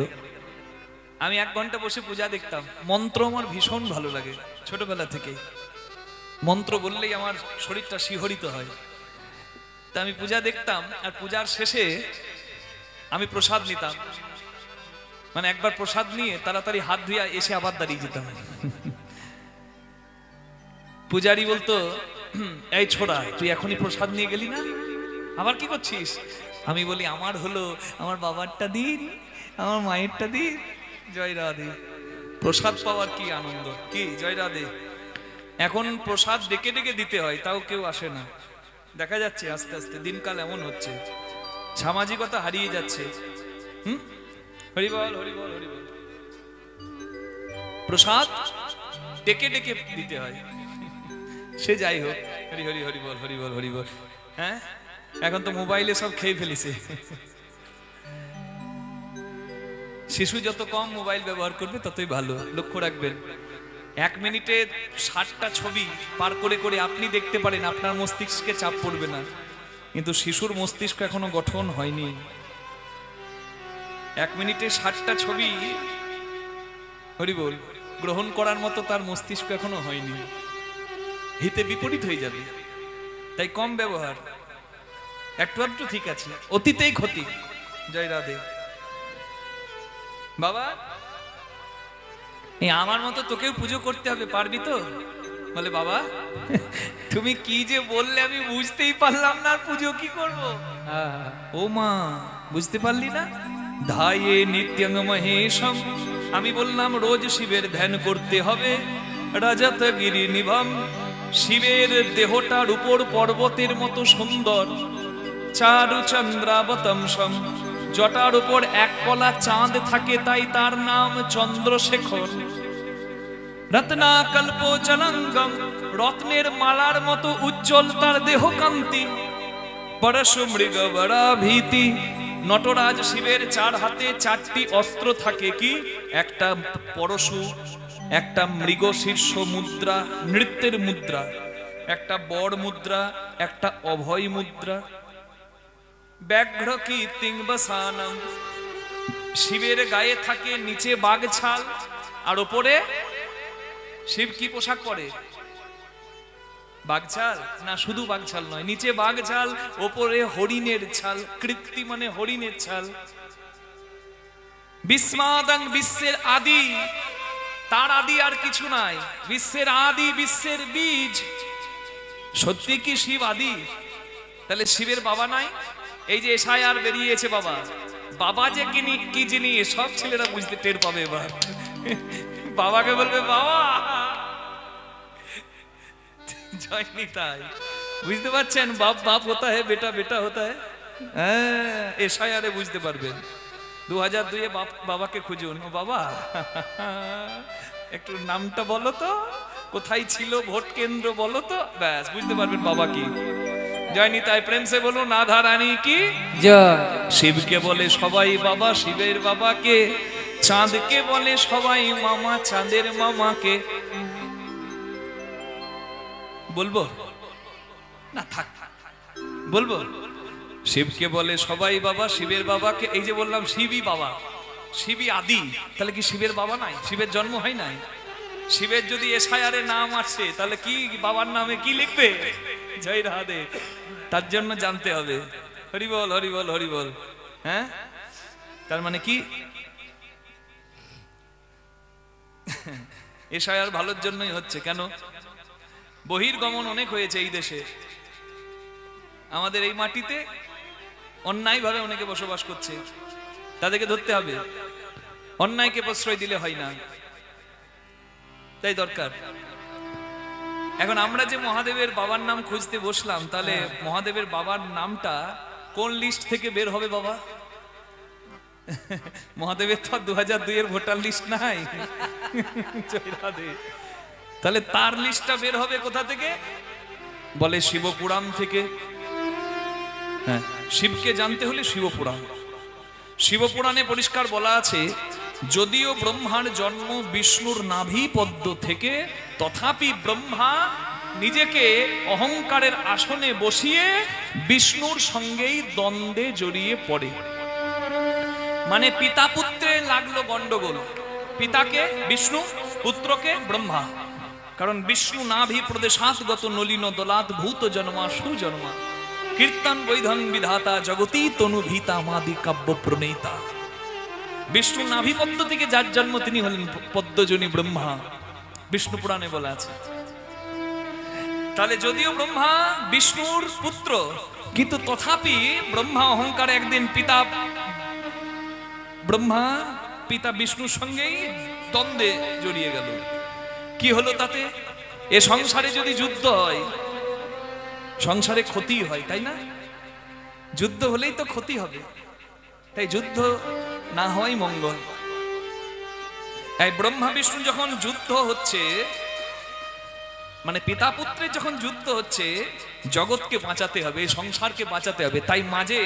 আমি 1 ঘন্টা বসে পূজা দেখতাম। মন্ত্র আমার ভীষণ ভালো লাগে ছোটবেলা থেকে। মন্ত্র বললেই আমার শরীরটা শিহরিত হয়। তা আমি পূজা দেখতাম, আর পূজার শেষে আমি প্রসাদ নিতাম। মানে একবার প্রসাদ নিয়ে তাড়াতাড়ি হাত ধুয়ে এসে আবার দাঁড়িয়ে যেতাম। পূজারি বলতো, এই ছোড়া তুই এখনই প্রসাদ নিয়ে গেলি না, আবার কি করছিস? আমি বলি আমার হলো, আমার বাবারটা দিন, আমার মায়েরটা দিন। জয় রাধে। প্রসাদ পাওয়ার কি আনন্দ, কি জয় রাধে। এখন প্রসাদ ডেকে ডেকে দিতে হয়, তাও কেউ আসে না। দেখা যাচ্ছে আস্তে আস্তে দিনকাল এমন হচ্ছে, সামাজিকতা হারিয়ে যাচ্ছে। হরিবল হরিবল হরিবল। প্রসাদ ডেকে ডেকে দিতে হয়, সে যাই হোক। হরি হরি হরিবল হরিবল হরিবল। হ্যাঁ, এখন তো মোবাইলে সব খেয়ে ফেলেছে। শিশু যত কম মোবাইল ব্যবহার করবে ততই ভালো। লক্ষ্য রাখবেন, 1 মিনিটে 60টা ছবি পার করে করে আপনি দেখতে পারেন, আপনার মস্তিষ্কে চাপ পড়বে না। কিন্তু শিশুর মস্তিষ্ক এখনো গঠন হয়নি। 1 মিনিটে 60টা ছবি হরিবল গ্রহণ করার মতো তার মস্তিষ্ক এখনো হয়নি। হিতে বিপরীত হয়ে যাবে। তাই কম ব্যবহার, একটু একটু ঠিক আছে, অতীতেই ক্ষতি। জয় রাধে। বাবা এই আমার মতো তোকেও পুজো করতে হবে, পারবি তো? বলে বাবা তুমি কি যে বললে আমি বুঝতেই পারলাম না, পুজো কি করব? ও মা বুঝতে পারলি না? ধায়ে নিত্যং মহেশম। আমি বললাম রোজ শিবের ধ্যান করতে হবে। রজতগিরি নিভম, শিবের দেহটার উপর পর্বতের মতো সুন্দর। চারুচন্দ্রাবতংশম, জটার উপর 1 কলা চাঁদ থাকে, তাই তার নাম চন্দ্রশেখর। রত্নাকল্পোজ্জ্বলঙ্গম, রত্নের মালার মতো উজ্জ্বল তার দেহকান্তি। পরশুমৃগবরাভীতি, নটরাজ শিবের 4 হাতে 4টি অস্ত্র থাকে। কি? একটা পরশু, একটা মৃগ শীর্ষ মুদ্রা, নৃত্যের মুদ্রা, একটা বর মুদ্রা, একটা অভয় মুদ্রা। ব্যাঘ্রকীর্তিং বসানম, শিবের গায়ে থাকে নিচে বাঘছাল, আর উপরে শিব কি পোশাক পরে? বাঘছাল না, শুধু বাঘছাল নয়, নিচে বাঘছাল, উপরে হরিণের ছাল। কৃত্তি মানে হরিণের ছাল। বিস্মাদং, বিশ্বের আদি, তার আদি আর কিছু নাই, বিশ্বের আদি, বিশ্বের বীজ। সত্যি কি শিব আদি? তাহলে শিবের বাবা নাই? এই যে এসআইআর বেরিয়েছে বাবা, বাবা যে কি জিনিস সব ছেলেরা বুঝতে টের পাবে এবার। বাবাকে বলবে বাবা, যায়নি তাই বুঝতে পারছেন? বাপ বাপ হতা है, বেটা বেটা হতা है। হ্যাঁ, এসআইআরে বুঝতে পারবেন। 2002-এ বাবাকে খুঁজুন, ও বাবা একটু নামটা বলো তো, কোথায় ছিল ভোট কেন্দ্র বলো তো, ব্যাস বুঝতে পারবেন বাবা কি। জয়নি তাই প্রেম সে বলুন রাধা রানী কি জয়। শিবকে বলে সবাই বাবা, শিবের বাবাকে। চাঁদকে বলে সবাই মামা, চাঁদের মামাকে। বলবো না, থাক, বলবো। শিবকে বলে সবাই বাবা, শিবের বাবাকে। এই যে বললাম শিবই বাবা, শিবই আদি, তাহলে কি শিবের বাবা নাই? শিবের জন্ম হয় নাই? শিবের যদি এসআইআরে নাম আসে তাহলে কি বাবার নামে কি লিখবে? জয় রাধে। তার জন্য জানতে হবে। হরি বল হরি বল হরি বল। হ্যাঁ, তার মানে কি এসআইআর ভালোর জন্যই হচ্ছে। কেন? বহির্গমন অনেক হয়েছে এই দেশে, আমাদের এই মাটিতে অন্যায় ভাবে অনেকে বসবাস করছে, তাদেরকে ধরতে হবে। অন্যায়কে প্রশ্রয় দিলে হয় না, তাই দরকার। এখন আমরা যে মহাদেবের বাবার নাম খুঁজতে বসলাম, তাহলে মহাদেবের বাবার নামটা কোন লিস্ট থেকে বের হবে বাবা? মহাদেবের তো 2002-এর ভোটার লিস্ট নাই। তাহলে তার লিস্টটা বের হবে কোথা থেকে? বলে শিবপুরাণ থেকে। হ্যাঁ, শিবকে জানতে হলে শিবপুরাণ। শিবপুরাণে পরিষ্কার বলা আছে, যদিও ব্রহ্মার জন্ম বিষ্ণুর নাভি পদ্ম থেকে, তথাপি ব্রহ্মা নিজেকে অহংকারের আসনে বসিয়ে বিষ্ণুর সঙ্গেই দ্বন্দ্বে জড়িয়ে পড়ে। মানে পিতা পুত্রে লাগলো গন্ডগোল। পিতাকে বিষ্ণু, পুত্রকে ব্রহ্মা। কারণ বিষ্ণু নাভি প্রদেশাৎগত নলিন দলাত ভূত জন্মা সুজন্মা, কীর্তন বৈধন বিধাতা জগতী তনু ভীতা মাদি কাব্য প্রণেতা। বিষ্ণু নাভি পদ্ম থেকে যার জন্ম তিনি হলেন পদ্মজনী ব্রহ্মা, বিষ্ণু পুরাণে বলা আছে। তাহলে যদিও ব্রহ্মা বিষ্ণুর পুত্র, কিন্তু তথাপি ব্রহ্মা অহংকারে একদিন ব্রহ্মা পিতা বিষ্ণুর সঙ্গেই দ্বন্দ্বে জড়িয়ে গেল। কি হলো তাতে? এ সংসারে যদি যুদ্ধ হয়, সংসারে ক্ষতি হয়, তাই না? যুদ্ধ হলেই তো ক্ষতি হবে, তাই যুদ্ধ না হওয়াই মঙ্গল। তাই ব্রহ্মা বিষ্ণু যখন যুদ্ধ হচ্ছে, মানে পিতা পুত্রের যখন যুদ্ধ হচ্ছে, জগৎকে বাঁচাতে হবে, সংসারকে বাঁচাতে হবে। তাই মাঝে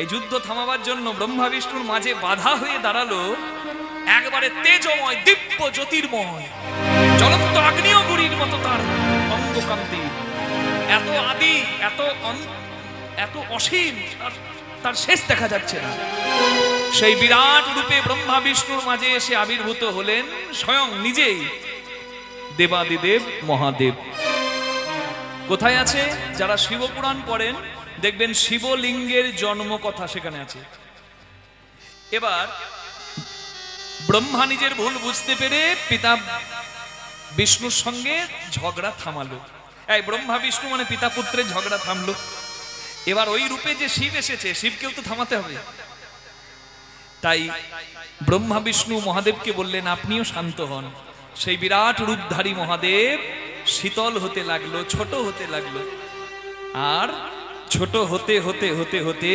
এই যুদ্ধ থামাবার জন্য ব্রহ্মা বিষ্ণুর মাঝে বাধা হয়ে দাঁড়ালো একবারে তেজময় দিব্য জ্যোতির্ময় জ্বলন্ত আগ্নেয়গুড়ির মতো তার অঙ্গকান্তি। এত আদি, এত অসীম, তার শেষ দেখা যাচ্ছে না। সেই বিরাট রূপে ব্রহ্মা বিষ্ণুর মাঝে এসে আবির্ভূত হলেন স্বয়ং নিজেই দেবাদিদেব মহাদেব। কোথায় আছে? যারা শিবপুরাণ পড়েন দেখবেন শিবলিঙ্গের জন্ম কথা সেখানে আছে। এবার ব্রহ্মা নিজের ভুল বুঝতে পেরে পিতা বিষ্ণুর সঙ্গে ঝগড়া থামালো। এই ব্রহ্মা বিষ্ণু মানে পিতা পুত্রের ঝগড়া থামলো। এবার ওই রূপে যে শিব এসেছে, শিবকেও তো থামাতে হবে। তাই ব্রহ্মা বিষ্ণু মহাদেবকে বললেন আপনিও শান্ত হন। সেই বিরাট রূপধারী মহাদেব শীতল হতে লাগলো, ছোট হতে লাগলো। আর ছোট হতে হতে হতে হতে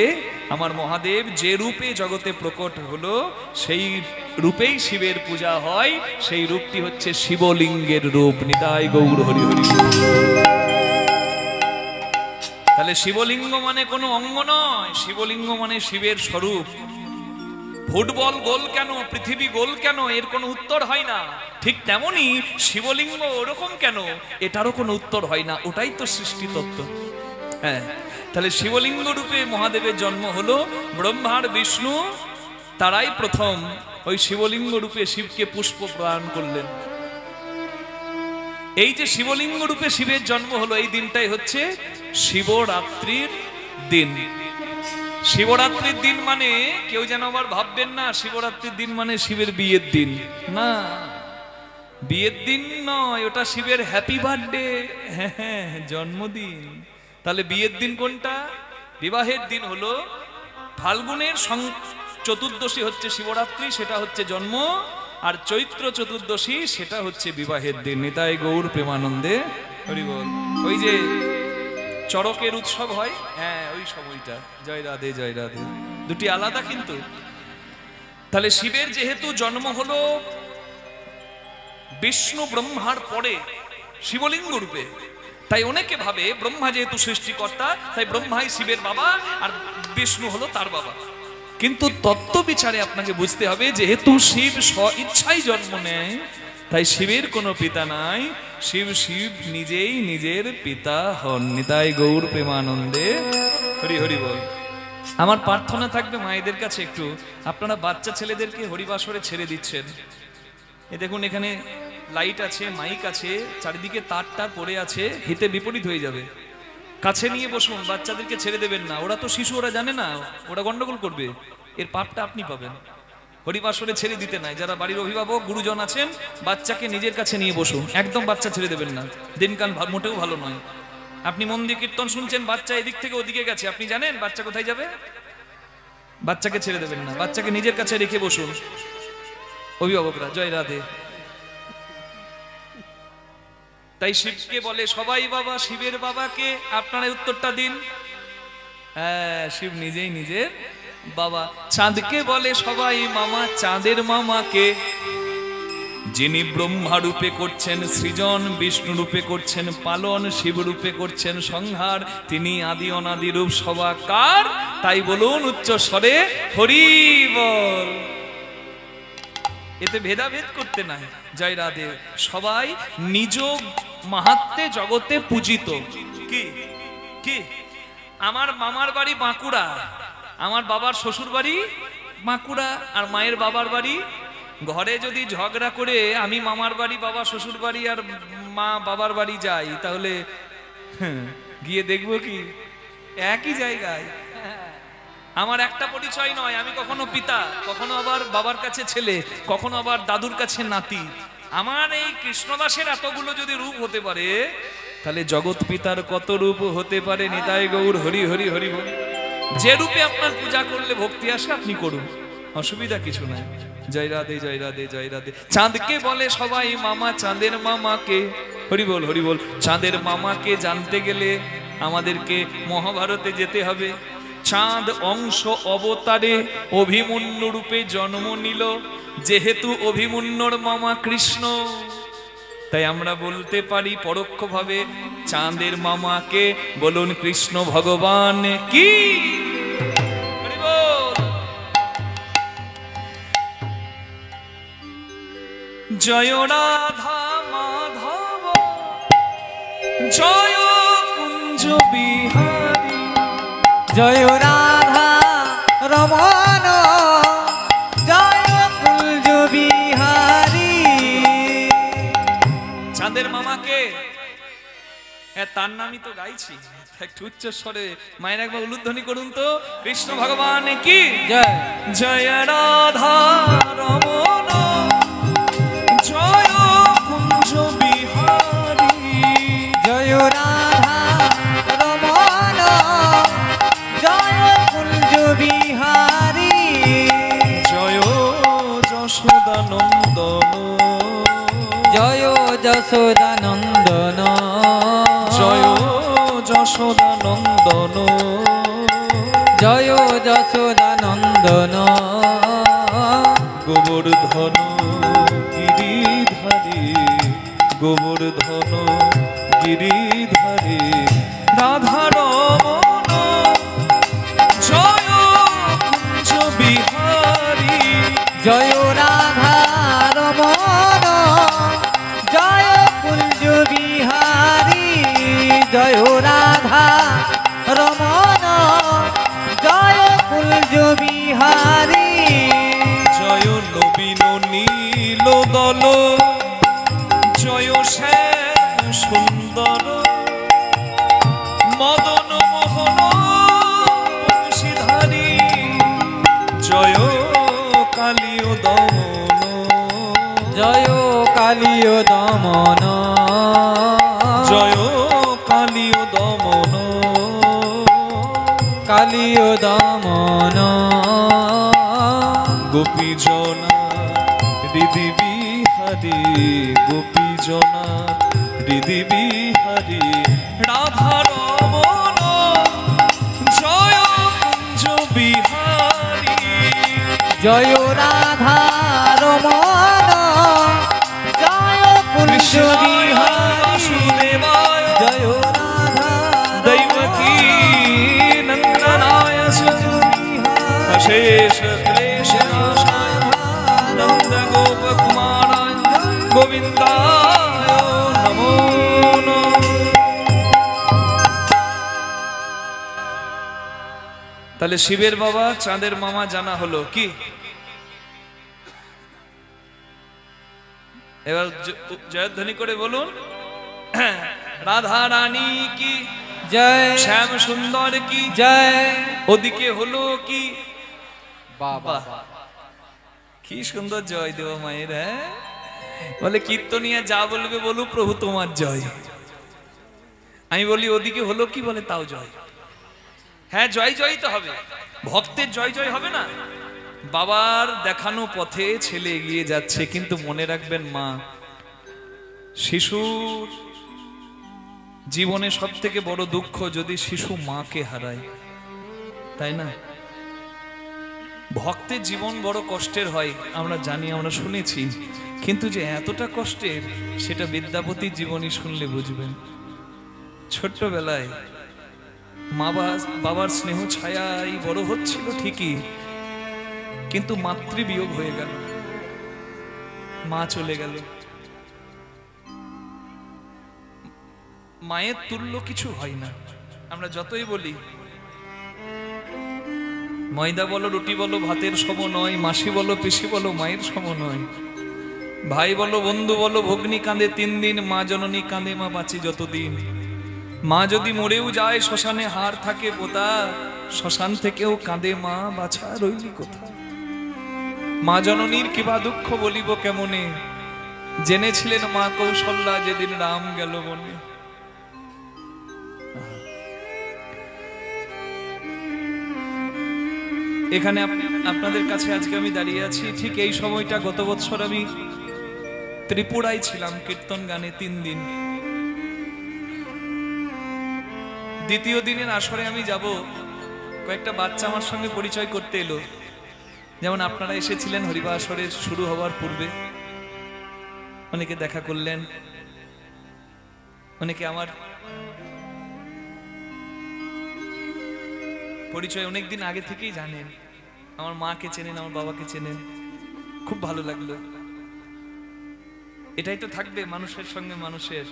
আমার মহাদেব যে রূপে জগতে প্রকট হলো, সেই রূপেই শিবের পূজা হয়। সেই রূপটি হচ্ছে শিবলিঙ্গের রূপ। নিতাই গৌর হরি হরি। তাহলে শিবলিঙ্গ মানে কোনো অঙ্গ নয়, শিবলিঙ্গ মানে শিবের স্বরূপ। ফুটবল গোল কেন, পৃথিবী গোল কেন, এর কোনো উত্তর হয় না। ঠিক তেমনি শিবলিঙ্গ ওরকম কেন, এটারও কোনো উত্তর হয় না। ওটাই তো সৃষ্টি তত্ত্ব। হ্যাঁ, তাহলে শিবলিঙ্গ রূপে মহাদেবের জন্ম হলো। ব্রহ্মার বিষ্ণু তারাই প্রথম ওই শিবলিঙ্গ রূপে শিবকে পুষ্প প্রদান করলেন। এই যে শিবলিঙ্গ রূপে শিবের জন্ম হলো, এই দিনটাই হচ্ছে শিবরাত্রির দিন। শিবরাত্রির দিন মানে কেউ যেন আবার ভাববেন না শিবরাত্রির দিন মানে শিবের বিয়ের দিন, না, বিয়ের দিন নয়, ওটা শিবের হ্যাপি বার্থডে, হ্যাঁ জন্মদিন। তাহলে বিয়ের দিন কোনটা? বিবাহের দিন হলো ফাল্গুনের চতুর্দশী হচ্ছে শিবরাত্রি, সেটা হচ্ছে জন্ম, আর চৈত্র চতুর্দশী সেটা হচ্ছে বিবাহের দিন। নিতাই গৌর প্রেমানন্দে হরি বল। ওই যে চড়কের উৎসব হয়, হ্যাঁ ওই সময়টা। জয় রাধে জয় রাধে, দুটি আলাদা কিন্তু। তাহলে শিবের যেহেতু জন্ম হলো বিষ্ণু ব্রহ্মার পরে শিবলিঙ্গ রূপে, তাই অনেকে ভাবে ব্রহ্মা যেহেতু সৃষ্টিকর্তা তাই ব্রহ্মাই শিবের বাবা আর বিষ্ণু হলো তার বাবা। কিন্তু তত্ত্ব বিচারে আপনাকে বুঝতে হবে যেহেতু শিব স্ব ইচ্ছাই জন্ম নেয় তাই শিবের কোনো পিতা নাই, শিব শিব নিজেই নিজের পিতা হন। নিতাই গৌর প্রেমানন্দে হরি হরি বল। আমার প্রার্থনা থাকবে মায়েদের কাছে একটু আপনারা বাচ্চা ছেলেদেরকে হরিবাসরে ছেড়ে দিচ্ছেন। এ দেখুন এখানে লাইট আছে, মাইক আছে, চারিদিকে তার পড়ে আছে, হিতে বিপরীত হয়ে যাবে। কাছে নিয়ে বসুন, বাচ্চাদেরকে ছেড়ে দেবেন না। ওরা তো শিশু, ওরা জানে না, ওরা গন্ডগোল করবে, এর পাপটা আপনি পাবেন। হরিবাসরে ছেড়ে দিতে নাই। যারা বাড়ির অভিভাবক গুরুজন আছেন বাচ্চাকে নিজের কাছে নিয়ে বসুন, একদম বাচ্চা ছেড়ে দেবেন না, দিনকাল মোটেও ভালো নয়। আপনি মন দিয়ে কীর্তন শুনছেন, বাচ্চা এদিক থেকে ওদিকে গেছে, আপনি জানেন বাচ্চা কোথায় যাবে? বাচ্চাকে ছেড়ে দেবেন না, বাচ্চাকে নিজের কাছে রেখে বসুন অভিভাবকরা। জয় রাধে। তাই শিবকে বলে সবাই বাবা, শিবের বাবাকে আপনারা উত্তরটা দিন। হ্যাঁ, শিব নিজেই নিজের বাবা। চাঁদকে বলে সবাই মামা, চাঁদের মামাকে যিনি ব্রহ্মা রূপে করছেন সৃজন, বিষ্ণু রূপে করছেন পালন, শিব রূপে করছেন সংহার, তিনি আদি অনাদি রূপ সবাকার, তাই বলুন উচ্চ স্বরে হরি বল। এতে ভেদাভেদ করতে নাই। জয় রাধে। সবাই নিজ মাহাত্ম্যে জগতে পূজিত। কি কি আমার মামার বাড়ি বাঁকুড়া, আমার বাবার শ্বশুর বাড়ি বাঁকুড়া, আর মায়ের বাবার বাড়ি, ঘরে যদি ঝগড়া করে আমি মামার বাড়ি, বাবা শ্বশুর বাড়ি আর মা বাবার বাড়ি যাই, তাহলে গিয়ে দেখবো কি একই জায়গায়? আমার একটা পরিচয় নয়, আমি কখনো পিতা, কখনো আবার বাবার কাছে ছেলে, কখনো আবার দাদুর কাছে নাতি। আমার এই কৃষ্ণদাসের এতগুলো যদি রূপ হতে পারে তাহলে জগৎ পিতার কত রূপ হতে পারে। নিতাই গৌর হরি হরি হরি বল। যে রূপে আপনার পূজা করলে ভক্তি আসে আপনি করুন, অসুবিধা কিছু নাই। জয় রাধে জয় রাধে জয় রাধে। চাঁদকে বলে সবাই মামা, চাঁদের মামাকে হরি বল হরি বল। চাঁদের মামাকে জানতে গেলে আমাদেরকে মহাভারতে যেতে হবে। চাঁদ অংশ অবতারে অভিমন্যু রূপে জন্ম নিল, যেহেতু অভিমন্যুর মামা কৃষ্ণ, তাই আমরা বলতে পারি পরোক্ষভাবে চাঁদের মামাকে বলুন কৃষ্ণ ভগবান কি। জয় রাধা মাধব জয় কুঞ্জ বিহারী, জয় রাধা রমণ জয় কুঞ্জ বিহারী। চাঁদের মামাকে তার নামই তো গাইছি, একটু উচ্চ স্বরে মায়ের একবার উলুধ্বনি করুন তো। কৃষ্ণ ভগবান কি জয়। জয় রাধা রমণ জয় কুঞ্জ বিহারী, জয় রাধা রমণ জয় কুঞ্জ বিহারী, জয় যশোদানন্দন জয় যশোদানন্দন, জয় যশোদানন্দন, জয় যশোদানন্দন, গোবর্ধন গিরিধারী, গোবর্ধন গিরিধারী, রাধা রমণ জয় কুঞ্জ বিহারী, জয় রাধা রমণ জয় কুঞ্জ বিহারী, জয় রাধা রমণ জয় কুঞ্জ বিহারী, জয় নবীন নীল দল, জয় শ্যাম সুন্দর, মদন কালীয় দমন জয় কালীয় দমন কালীয় দমন গোপীজনা হৃদি বিহারী গোপীজনা হৃদি বিহারী রাধা রমন জয় কুঞ্জ বিহারী জয় রাধা রমন জয় কুঞ্জ বিহারী বাসুদেবায় জয় রাধা দৈবকী নন্দনায় অশেষ ক্লেশ নাশায় নন্দ গোপ কুমারায় গোবিন্দায় নমো নমঃ। তাহলে শিবের বাবা চাঁদের মামা জানা হলো কি? এবার জয়ধ্বনি করে বলুন, রাধা রানী কি জয় শ্যাম সুন্দর কি জয় ওদিকে হলো কি? বাবা কি সুন্দর জয় দেব মায়ের। হ্যাঁ বলে কীর্তনিয়া যা বলবে বলু প্রভু তোমার জয়। আমি বলি ওদিকে হলো কি? বলে তাও জয়। হ্যাঁ জয় জয় তো হবে, ভক্তের জয় জয় হবে না? বাবার দেখানো পথে ছেলে এগিয়ে যাচ্ছে, কিন্তু মনে রাখবেন মা, শিশুর জীবনে সব থেকে বড় দুঃখ যদি শিশু মাকে হারায়, তাই না? ভক্তের জীবন বড় কষ্টের হয় আমরা জানি, আমরা শুনেছি, কিন্তু যে এতটা কষ্টের সেটা বিদ্যাপতির জীবনী শুনলে বুঝবেন। ছোট্টবেলায় বাবার স্নেহ ছায়াই বড় হচ্ছিল ঠিকই, কিন্তু মাতৃবিয়োগ হয়ে গেল, মা চলে গেল। মায়ের তুল্য কিছু হয় না। আমরা যতই বলি ময়দা বলো রুটি বলো ভাতের সম নয়, মাসি বলো পিসি বলো মায়ের সম নয়, ভাই বলো বন্ধু বলো ভগ্নি কাঁদে 3 দিন, মা জননী কাঁদে মা বাঁচি যতদিন। মা যদি মরেও যায় শ্মশানে হার থাকে পোতা, শ্মশান থেকেও কাঁদে মা বাছা রইলি কোথা। মা জননীর কিবা দুঃখ বলিব কেমনে, জেনেছিলেন মা কৌশল্যা যেদিন রাম গেল বনে। এখানে আপনাদের কাছে আজকে আমি দাঁড়িয়ে আছি, ঠিক এই সময়টা গত বছর আমি ত্রিপুরায় ছিলাম কীর্তন গানে 3 দিন। দ্বিতীয় দিনের আসরে আমি যাব, কয়েকটা বাচ্চা আমার সঙ্গে পরিচয় করতে এলো, যেমন আপনারা এসেছিলেন হরিবা আসরে শুরু হওয়ার পূর্বে, অনেকে দেখা করলেন, অনেকে আমার পরিচয় অনেকদিন আগে থেকেই জানেন, আমার মাকে চেনেন, আমার বাবাকে চেনেন, খুব ভালো লাগলো। এটাই তো থাকবে মানুষের সঙ্গে মানুষের।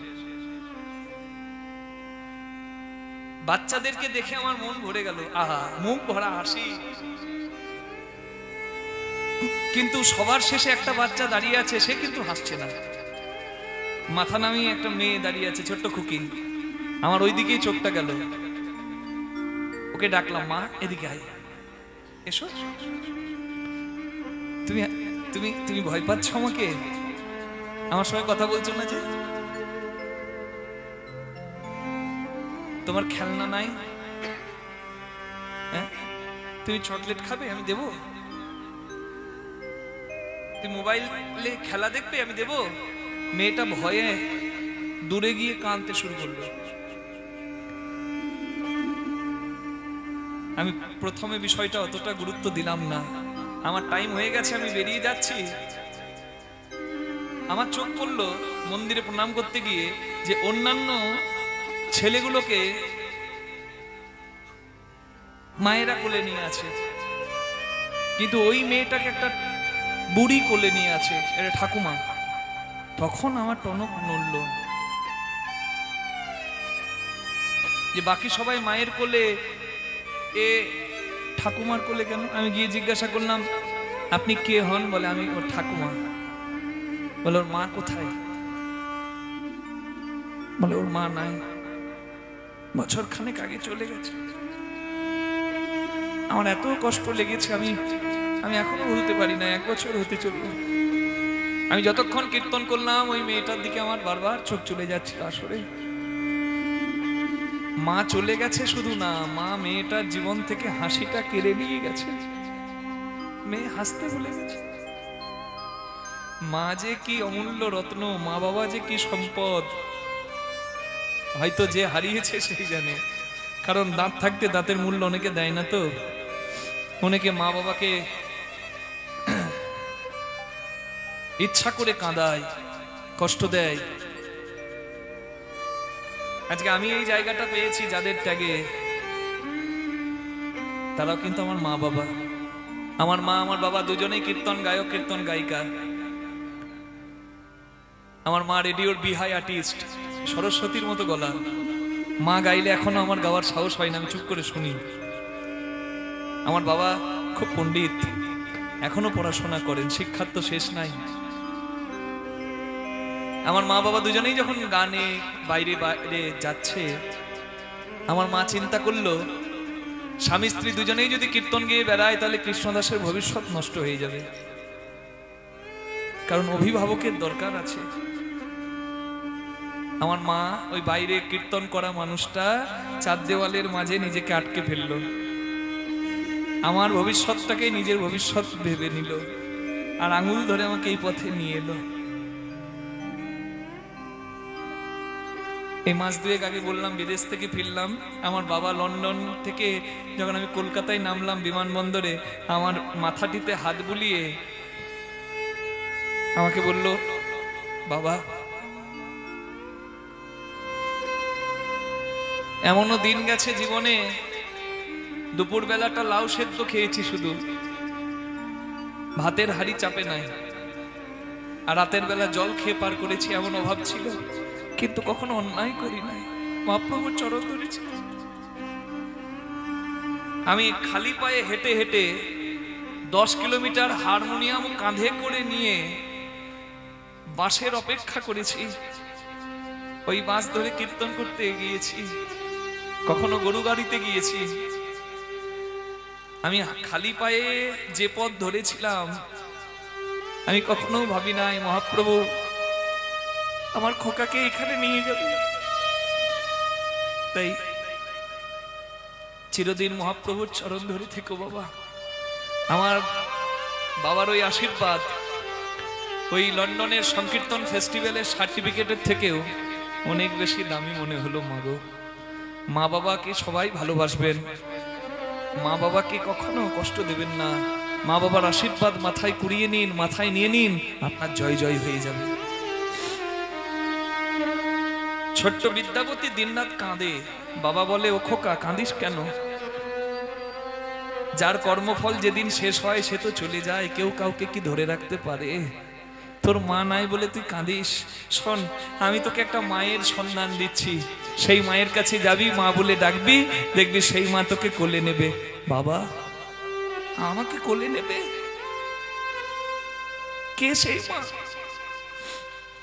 বাচ্চাদেরকে দেখে আমার মন ভরে গেল, আহা মুখ ভরা হাসি। কিন্তু সবার শেষে একটা বাচ্চা দাঁড়িয়ে আছে, সে কিন্তু হাসছে না। মাথা নামিয়ে একটা মেয়ে দাঁড়িয়ে আছে, ছোট্ট খুকি, আমার ওই দিকেই চোখটা গেল। ওকে ডাকলাম, মা এদিকে আয়, এসো। তুমি তুমি তুমি ভয় পাচ্ছ আমাকে? আমার সঙ্গে কথা বলছো না যে? তোমার খেলনা নাই? তুমি চকলেট খাবে? আমি দেবো। তুমি মোবাইলে খেলা দেখবে? আমি দেবো। মেয়েটা ভয়ে দূরে গিয়ে কাঁদতে শুরু করলো। আমি প্রথমে বিষয়টা অতটা গুরুত্ব দিলাম না, আমার টাইম হয়ে গেছে, আমি বেরিয়ে যাচ্ছি। আমার চোখ পড়লো মন্দিরে প্রণাম করতে গিয়ে যে অন্যান্য ছেলেগুলোকে মায়েরা কোলে নিয়ে আছে, কিন্তু ওই মেয়েটাকে একটা বুড়ি কোলে নিয়ে আছে, এটা ঠাকুমা। তখন আমার টনক নড়ল যে বাকি সবাই মায়ের কোলে, এ ঠাকুমার কোলে কেন? আমি গিয়ে জিজ্ঞাসা করলাম, আপনি কে হন? বলে আমি ওর ঠাকুমা। বলে ওর মা কোথায়? বলে ওর মা নাই, বছর খানেক আগে চলে গেছে। আমার এত কষ্ট লেগেছে, আমি এখনো ভুলতে পারি না। 1 বছর হতে চলল। আমি যতক্ষণ কীর্তন করলাম ওই মেয়েটার দিকে আমার বারবার চোখ চলে যাচ্ছিল। আসলে মা চলে গেছে শুধু না, মা মেয়েটার জীবন থেকে হাসিটা কেড়ে নিয়ে গেছে। মেয়ে হাসতে ভুলে গেছে। মা যে কি অমূল্য রত্ন, মা বাবা যে কি সম্পদ, হয়তো যে হারিয়েছে সেই জানে। কারণ দাঁত থাকতে দাঁতের মূল্য অনেকে দেয় না, তো অনেকে মা বাবাকে ইচ্ছা করে কাঁদায়, কষ্ট দেয়। আজকে আমি এই জায়গাটা পেয়েছি যাদের ত্যাগে, তারাও কিন্তু আমার মা বাবা। আমার মা আমার বাবা দুজনেই কীর্তন গায়ক, কীর্তন গায়িকা। আমার মা রেডিওর বিহাই আর্টিস্ট, সরস্বতীর মতো গলা। মা গাইলে এখনো আমার গাওয়ার সাহস হয় না, আমি চুপ করে শুনি। আমার বাবা খুব পণ্ডিত, এখনো পড়াশোনা করেন, শিক্ষার তো শেষ নাই। আমার মা বাবা দুজনেই যখন গানে বাইরে বাইরে যাচ্ছে, আমার মা চিন্তা করলো স্বামী স্ত্রী দুজনেই যদি কীর্তন গিয়ে বেড়ায় তাহলে কৃষ্ণদাসের ভবিষ্যৎ নষ্ট হয়ে যাবে। কারণ অভিভাবকের দরকার আছে। আমার মা ওই বাইরে কীর্তন করা মানুষটা চার দেওয়ালের মাঝে নিজেকে আটকে ফেললো, আমার ভবিষ্যৎটাকে নিজের ভবিষ্যৎ ভেবে নিল, আর আঙুল ধরে আমাকে এই পথে নিয়ে এলো। এই মাস দুয়েক আগে বললাম বিদেশ থেকে ফিরলাম। আমার বাবা লন্ডন থেকে যখন আমি কলকাতায় নামলাম বিমানবন্দরে, আমার মাথাটিতে হাত বুলিয়ে আমাকে বলল, বাবা এমনও দিন গেছে জীবনে, দুপুর বেলাটা লাউ সেদ্ধ খেয়েছি শুধু, ভাতের হাড়ি চাপে নাই, আর রাতের বেলা জল খেয়ে পার করেছি। এমন অভাব ছিল, কিন্তু কখনো অন্যায় করি নাই, মহাপ্রভুর চরণ ধরেছি। আমি খালি পায়ে হেঁটে হেঁটে 10 কিলোমিটার হারমোনিয়াম কাঁধে করে নিয়ে বাসের অপেক্ষা করেছি, ওই বাস ধরে কীর্তন করতে গিয়েছি, কখনো গরু গাড়িতে গিয়েছি। আমি খালি পায়ে যে পথ ধরেছিলাম, আমি কখনো ভাবি নাই মহাপ্রভু আমার খোকাকে এখানে নিয়ে যাবে। তাই চিরদিন মহাপ্রভুর চরণ ধরে থেকো বাবা। আমার বাবার ওই আশীর্বাদ ওই লন্ডনের সংকীর্তন ফেস্টিভ্যালের সার্টিফিকেটের থেকেও অনেক বেশি দামি মনে হলো। মাগো, মা বাবাকে সবাই ভালোবাসবেন, মা বাবাকে কখনো কষ্ট দেবেন না। মা বাবার আশীর্বাদ মাথায় কুড়িয়ে নিন, মাথায় নিয়ে নিন, আপনার জয় জয় হয়ে যাবে। ছোট্ট বিদ্যাপতি দিনরাত কাঁদে, বাবা বলে, ও খোকা কাঁদিস কেন? যার কর্মফল যেদিন শেষ হয় সে তো চলে যায়, কেউ কাউকে কি ধরে রাখতে পারে? তোর মা নাই বলে তুই কাঁদিস। শোন, আমি তোকে একটা মায়ের সন্ধান দিচ্ছি, সেই মায়ের কাছে যাবি, মা বলে ডাকবি, দেখবি সেই মা তোকে কোলে নেবে। বাবা আমাকে কোলে নেবে? কে সেই মা?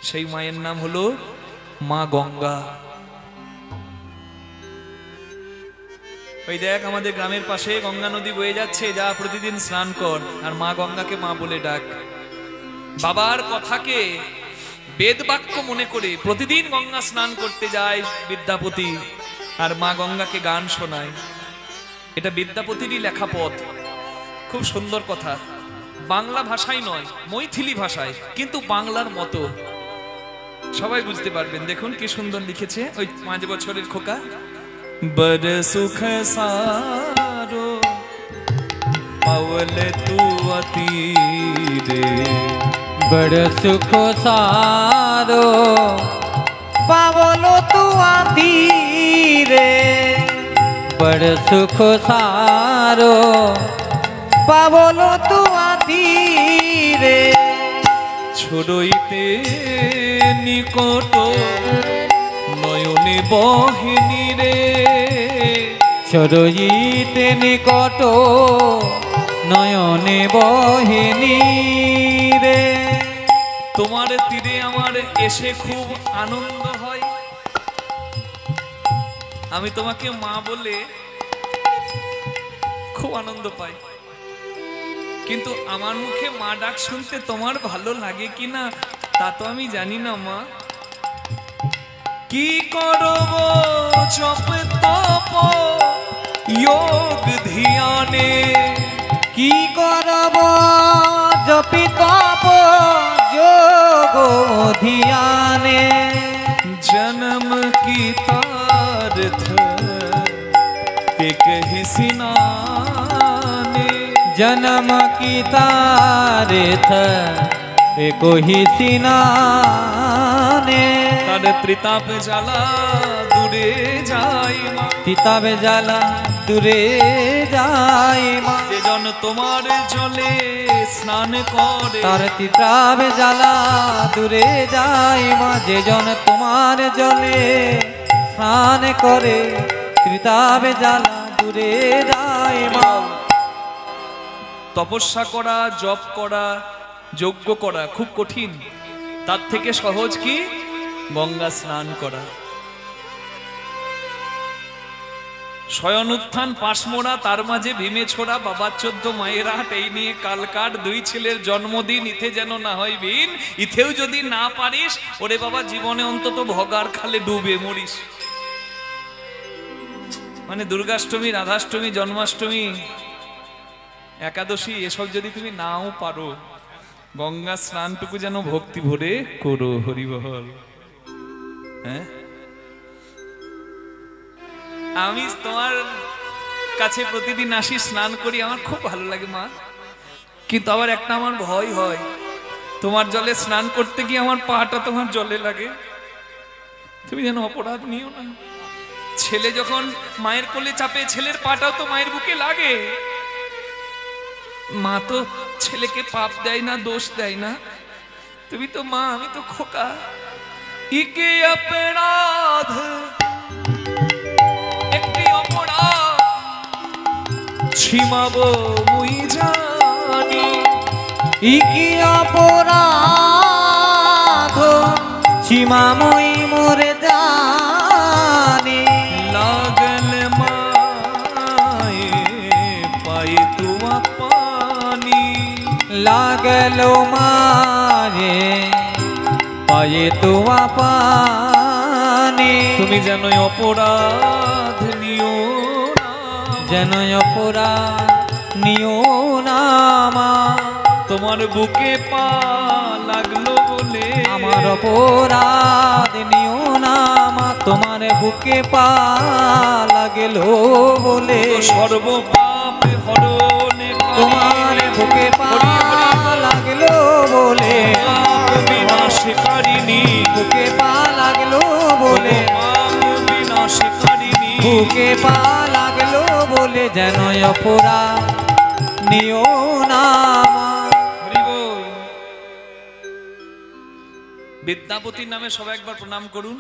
সেই মায়ের নাম হলো মা গঙ্গা। ওই দেখ আমাদের গ্রামের পাশে গঙ্গা নদী বয়ে যাচ্ছে, যা প্রতিদিন স্নান কর, আর মা গঙ্গাকে মা বলে ডাক। বাবার কথাকে বেদ বাক্য মনে করে প্রতিদিন গঙ্গা স্নান করতে যায় বিদ্যাপতি, আর মা গঙ্গাকে গান শোনায়। এটা বিদ্যাপতিরই লেখা পথ, খুব সুন্দর কথা। বাংলা ভাষায় নয়, মৈথিলি ভাষায়, কিন্তু বাংলার মতো, সবাই বুঝতে পারবেন। দেখুন কি সুন্দর লিখেছে ওই 5 বছরের খোকা। বড় সুখ সারো পাওলে তু অতীরে, बड़ सुख सारो पावलो तू आती रे, बड़ सुख सारो पावलो तू आती रे। ছোড়ইতে নিকট নয়নে বহিনী রে, ছড়ইতে নিকট নয়নে বহিনী রে। তোমার তীরে আমার এসে খুব আনন্দ হয়, আমি তোমাকে মা বলে খুব আনন্দ পাই। কিন্তু আমার মুখে মা ডাক শুনতে তোমার ভালো লাগে কিনা তা তো আমি জানি না মা। কি করব জপ তপ যোগ ধ্যানে, কি করব জপি তপ যোগ ধ্যানে, जन्म की तारथ एक ही सिनाने, जन्म की तारीथ एको ही सिनाने। तारे त्रिताप জ্বালা দূরে যাই মা, তিতাবে জ্বালা দূরে যায় মা, যে জন তোমার জলে স্নান করে, তার তিতাবে জ্বালা দূরে যায় মা, যে জন তোমার জলে স্নান করে, তিতাবে জ্বালা দূরে যায় মা। তপস্যা করা, জপ করা, যজ্ঞ করা খুব কঠিন, তার থেকে সহজ কি গঙ্গা স্নান করা। শয়ন উত্থান পাশমোড়া, তার মাঝে ভীমে ছোড়া, বাবার 14 মায়ের হাট, এই নিয়ে কালকাট, 2 ছেলের জন্মদিন, ইথে যেন না হয় বিন, ইথেও যদি না পারিস ওরে বাবা জীবনে অন্তত ভগার খালে ডুবে মরিস। মানে দুর্গাষ্টমী, রাধাষ্টমী, জন্মাষ্টমী, একাদশী এসব যদি তুমি নাও পারো, গঙ্গা স্নানটুকু যেন ভক্তি ভরে করো। হরিবল। হ্যাঁ, আমি তোমার কাছে প্রতিদিন আসি, স্নান করি, আমার খুব ভালো লাগে মা, কিন্তু আবার একটা আমার ভয় হয়, তোমার জলে স্নান করতে গিয়ে আমার পাটা তোমার জলে লাগে, তুমি যেন অপরাধ নিও না। ছেলে যখন মায়ের কোলে চাপে, ছেলের পাটাও তো মায়ের বুকে লাগে, মা তো ছেলেকে পাপ দেয় না, দোষ দেয় না, তুমি তো মা, আমি তো খোকা। ইকে অপরাধ, একটি অপরাধ ছিমাবো মুই জানি, ইকি অপরাধ সীমাময়ী মোরে জানি, লাগল মায়ে পায়ে তুয়া পানি, লাগল মারে পায়ে তোয়া পানি, তুমি যেন অপরাধ নিও না, যেন অপরাধ নিও না মা, তোমার বুকে পা লাগলো বলে, আমার অপরাধ নিও না মা, তোমার বুকে পা লাগলো বলে, সর্ব পাপ হরণে তোমার বুকে পা লাগলো বলে, পাপ বিনাশকারিণী, বুকে পা লাগলো বলে, পাপ বিনাশকারিণী, বুকে পা লাগলো বলে, যেন অপরাধ নিও না মা। বিদ্যাপতির নামে সবাই একবার প্রণাম করুন।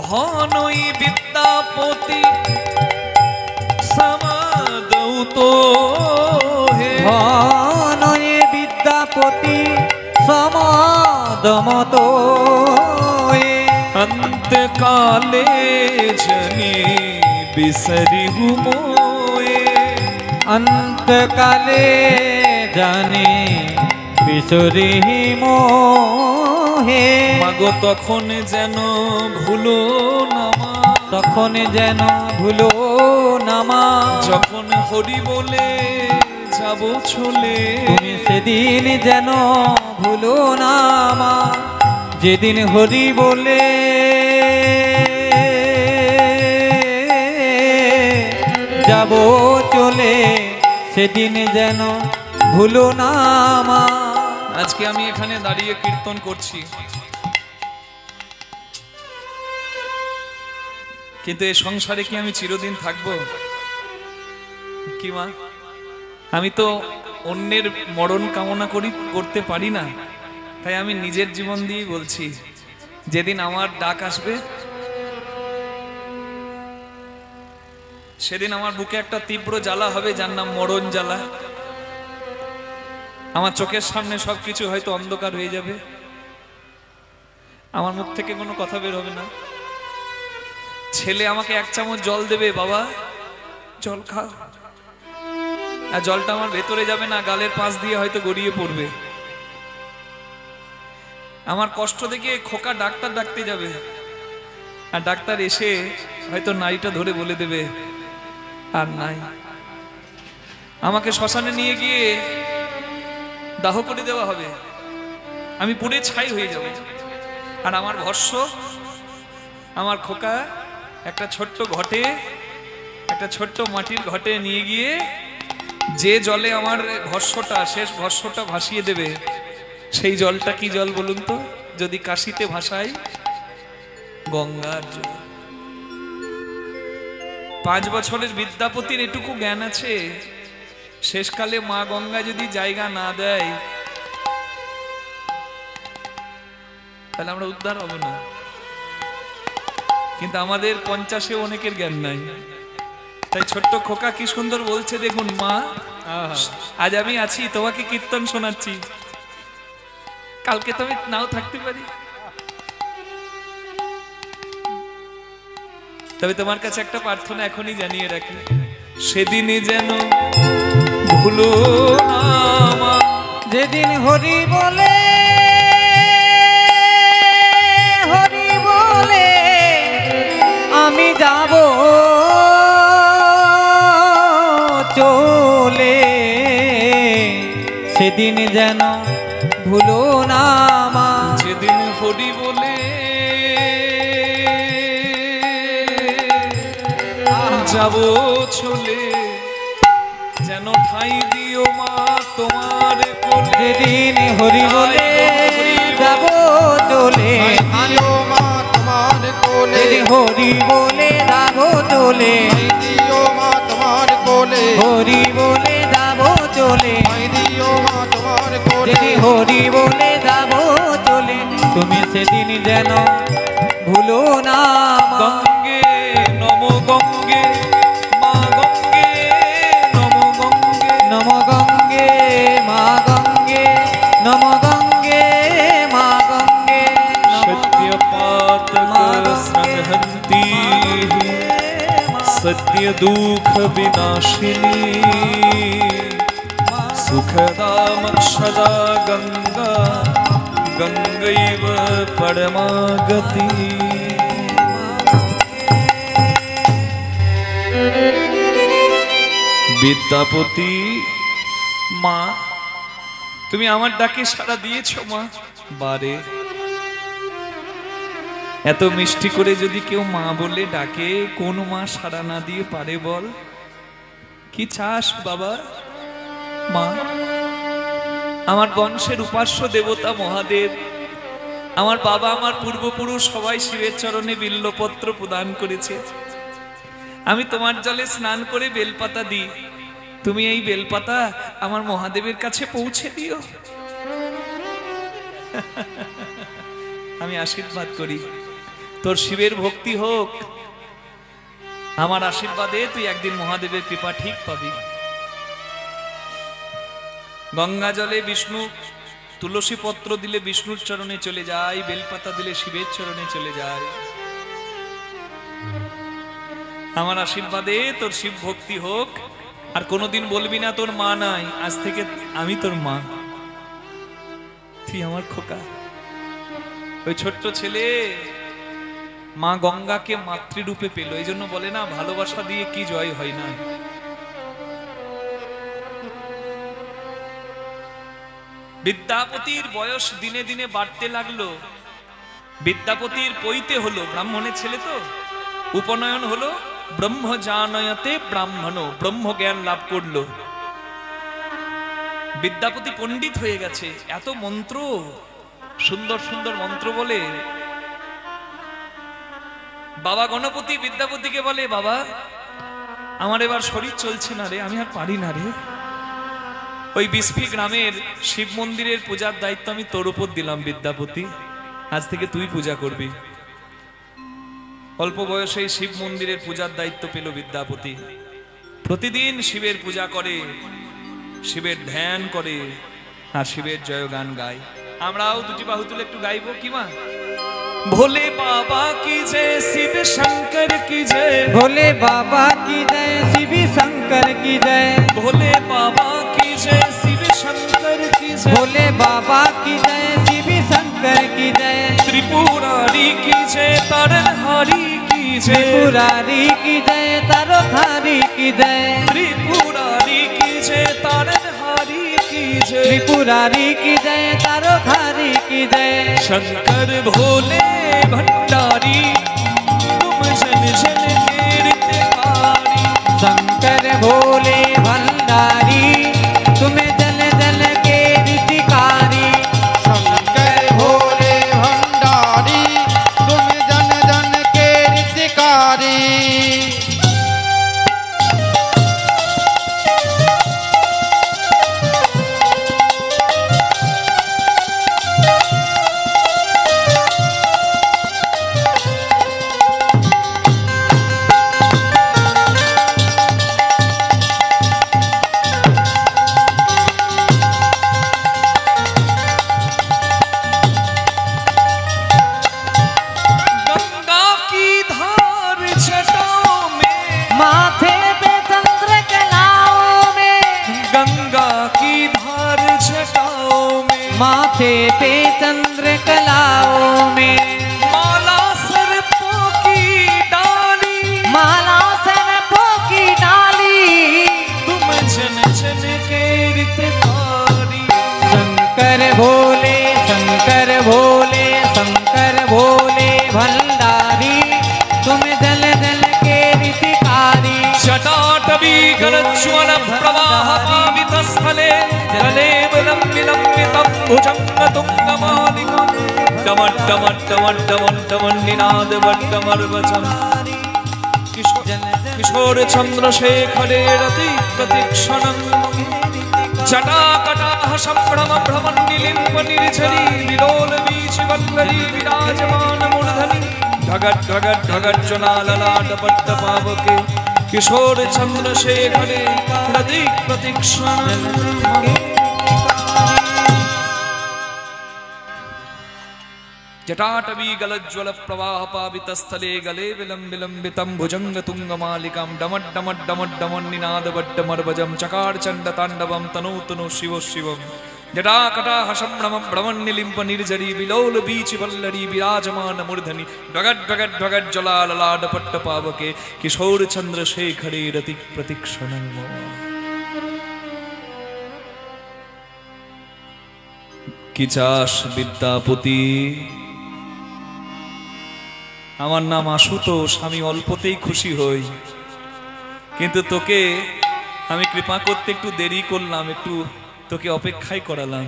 ভনই বিদ্যাপতি সমাদৌ তো হে, ধনয়ে বিদ্যাপতি সমাদমত অন্তকালে জনি বিসরি হুমোয়ে, অন্তকালে জানে বিসরি মোহে, মাগো তখন যেন ভুলো না মা, তখন যেন ভুলো না মা, যখন হরি বলে যাব চলে, তুমি সেদিন যেন ভুলো না মা, যেদিন হরি বলে যাব চলে, সেদিন যেন ভুলো না মা। আজকে আমি এখানে দাঁড়িয়ে কীর্তন করছি, কিন্তু এই সংসারে কি আমি চিরদিন থাকবো কি মা? আমি তো অন্যের মরণ কামনা করতে পারি না, তাই আমি নিজের জীবন দিয়ে বলছি, যেদিন আমার ডাক আসবে সেদিন আমার বুকে একটা তীব্র জ্বালা হবে, যার নাম মরণ জ্বালা। আমার চোখের সামনে সবকিছু হয়তো অন্ধকার হয়ে যাবে, আমার মুখ থেকে কোনো কথা বের হবে না। ছেলে আমাকে 1 চামচ জল দেবে, বাবা জল খাও, আর জলটা আমার ভেতরে যাবে না, গালের পাশ দিয়ে হয়তো গড়িয়ে পড়বে। আমার কষ্ট দেখে খোকা ডাক্তার ডাকতে যাবে, আর ডাক্তার এসে হয়তো নাইটা ধরে বলে দেবে আর নাই। আমাকে শ্মশানে নিয়ে গিয়ে দাহ করে দেওয়া হবে, আমি পুড়ে ছাই হয়ে যাব। আর আমার ভস্য, আমার খোকা একটা ছোট্ট ঘটে, একটা ছোট্ট মাটির ঘটে নিয়ে গিয়ে যে জলে আমার ভস্যটা, শেষ ভস্যটা ভাসিয়ে দেবে, সেই জলটা কি জল বলুন তো? যদি কাশিতে ভাসাই, গঙ্গার জল। 5 বছরের বিদ্যাপতির এটুকু জ্ঞান আছে, শেষকালে মা গঙ্গা যদি জায়গা না দেয় তাহলে আমরা উদ্ধার হব না। কিন্তু আমাদের 50-এ অনেকের জ্ঞান নাই। তাই ছোট্ট খোকা কি সুন্দর বলছে দেখুন, মা আজ আমি আছি, তোমাকে কীর্তন শোনাচ্ছি, কালকে তো আমি নাও থাকতে পারি, তবে তোমার কাছে একটা প্রার্থনা এখনই জানিয়ে রাখি, সেদিনই যেন ভুলো না মা। যেদিন হরি বলে, হরি বলে আমি যাব চলে, সেদিন যেন ভুলো না মা। যেদিন হরি বলে যাব চলে, যেন ঠাই দিও মা তোমার কোলে। যেদিন হরি বলে যাব চলে, দিও মা তোমার কোলে, যেদিন হরি বলে যাব চলে, দিও মা তোমার কোলে, হরি বলে যাব চলে, দিও মা তোমার কোলে, যেদিন হরি বলে যাব চলে, তুমি সেদিন যেন ভুলো না মা। গঙ্গে নম গঙ্গে মা, গঙ্গে নম গঙ্গে, নম গঙ্গে মা গঙ্গে, নম গঙ্গে মা গঙ্গে, সত্য পাতক স্নগ্ধন্তি সত্য দুঃখ বিনাশিনী, সুখদা মোক্ষদা গঙ্গা, গঙ্গৈব পরমা গতি। বিদ্যাপতি মা, তুমি আমার ডাকে সাড়া দিয়েছ মা। বারে এত মিষ্টি করে যদি কেউ মা বলে ডাকে, কোন মা সাড়া না দিয়ে পারে বল? কি চাস বাবা? মা, আমার বংশের উপাস্য দেবতা মহাদেব, আমার বাবা, আমার পূর্বপুরুষ সবাই শিবের চরণে বিল্লপত্র প্রদান করেছে। আমি তোমার জলে স্নান করে বেলপাতা দিই, তুমি এই বেলপাতা আমার মহাদেবের কাছে পৌঁছে দিও। আমি আশীর্বাদ করি, তোর শিবের ভক্তি হোক, আমার আশীর্বাদে তুই একদিন মহাদেবের কৃপা ঠিক পাবি। গঙ্গা জলে বিষ্ণু, তুলসী পত্র দিলে বিষ্ণুর চরণে চলে যায়, বেলপাতা দিলে শিবের চরণে চলে যায়। আমার আশীর্বাদে তোর শিব ভক্তি হোক, আর কোনোদিন বলবি না তোর মা নাই, আজ থেকে আমি তোর মা, তুই আমার খোকা। ওই ছোট্ট ছেলে মা গঙ্গাকে মাতৃরূপে পেল, এই জন্য বলে না, ভালোবাসা দিয়ে কি জয় হয় না। বিদ্যাপতির বয়স দিনে দিনে বাড়তে লাগলো। বিদ্যাপতির পৈতে হলো, ব্রাহ্মণের ছেলে তো, উপনয়ন হলো, ব্রহ্ম জানয়তে ব্রাহ্মণ, ব্রহ্ম জ্ঞান লাভ করলো। বিদ্যাপতি পণ্ডিত হয়ে গেছে, এত মন্ত্র, সুন্দর সুন্দর মন্ত্র বলে। বাবা গণপতি বিদ্যাপতিকে বলে, বাবা আমার এবার শরীর চলছে না রে, আমি আর পারি না রে, ওই বিসফি গ্রামের শিব মন্দিরের পূজার দায়িত্ব আমি তোর উপর দিলাম বিদ্যাপতি, আজ থেকে তুই পূজা করবি। অল্প বয়সে শিব মন্দিরের পূজার দায়িত্ব পেল বিদ্যাপতি। প্রতিদিন শিবের পূজা করে, শিবের ধ্যান করে, আর শিবের জয়গান গায়। আমরাও দুটি বাহু তুলে একটু গাইবো কি মা? भोले बाबा की जय, शिव शंकर की जय, भोले बाबा की जय, शिव शंकर की जय, भोले बाबा जय, भोले बाबा की जय, शिव शंकर की जय, त्रिपुरारी की जय, तारनहारी की जय, त्रिपुरारी की जय, तारनहारी की जय, त्रिपुरारी की जय, तारनहारी की जय, त्रिपुरारी की जय, तारनहारी की जय। शंकर भोले भंडारी तुम जन जन के हितकारी, शंकर भोले भंडारी तुम्हें जल जल के हितकारी, शंकर भोले भंडारी तुम जन जन के हितकारी। गंगा की धार जटाओं में, माथे पे चंद्र कलाओं में, गंगा की धार जटाओं में, माथे पे चंद्र कलाओं में, माला सर्पों की डाली, माला सर्पों की डाली, तुम जन जन के हितकारी। शंकर भोले, शंकर भोले, शंकर भोले भंडारी तुम जल जल के हितकारी। जटाटवी गलज्ज्वल प्रवाह पावित स्थले, जले विलम्बितं भुजङ्गतुङ्गमालिकं, डमड्डमड्डमड्डमड्डमन्निनाद वड्डमर्वचम्। किशोर चन्द्रशेखरे रति प्रतिक्षणं, जटाकटाः सम्भ्रम भ्रमन्निलिम्ब निर्झरी, विलोल वीचिवल्लरी विराजमान मूर्धनि, ढगत् ढगत् ढगत् ज्वलाललाट पट्ट पावके, किशोर चन्द्रशेखरे रति प्रतिक्षणं। जटाटवी गलज्ज्वल प्रवाह पावित स्थले, गले विलम्बितं भुजङ्गतुङ्गमालिकां, डमड्डमड्डमड्डमन्निनाद वड्डमर्वजं, चकार चण्ड ताण्डवं तनोतनु शिव शिवम्। जटाकटाः सम्भ्रमं भ्रमन्निलिम्ब निर्झरी, विलोल वीचिवल्लरी विराजमान मूर्धनि, ढगत् ढगत् ढगत् ज्वलाललाट पट्ट पावके, किशोर चन्द्रशेखरे रति प्रतिक्षणं। কি চাস বিদ্যাপতি? আমার নাম আশুতোষ, আমি অল্পতেই খুশি হই, কিন্তু তোকে আমি কৃপা করতে একটু দেরি করলাম, একটু তোকে অপেক্ষাই করালাম।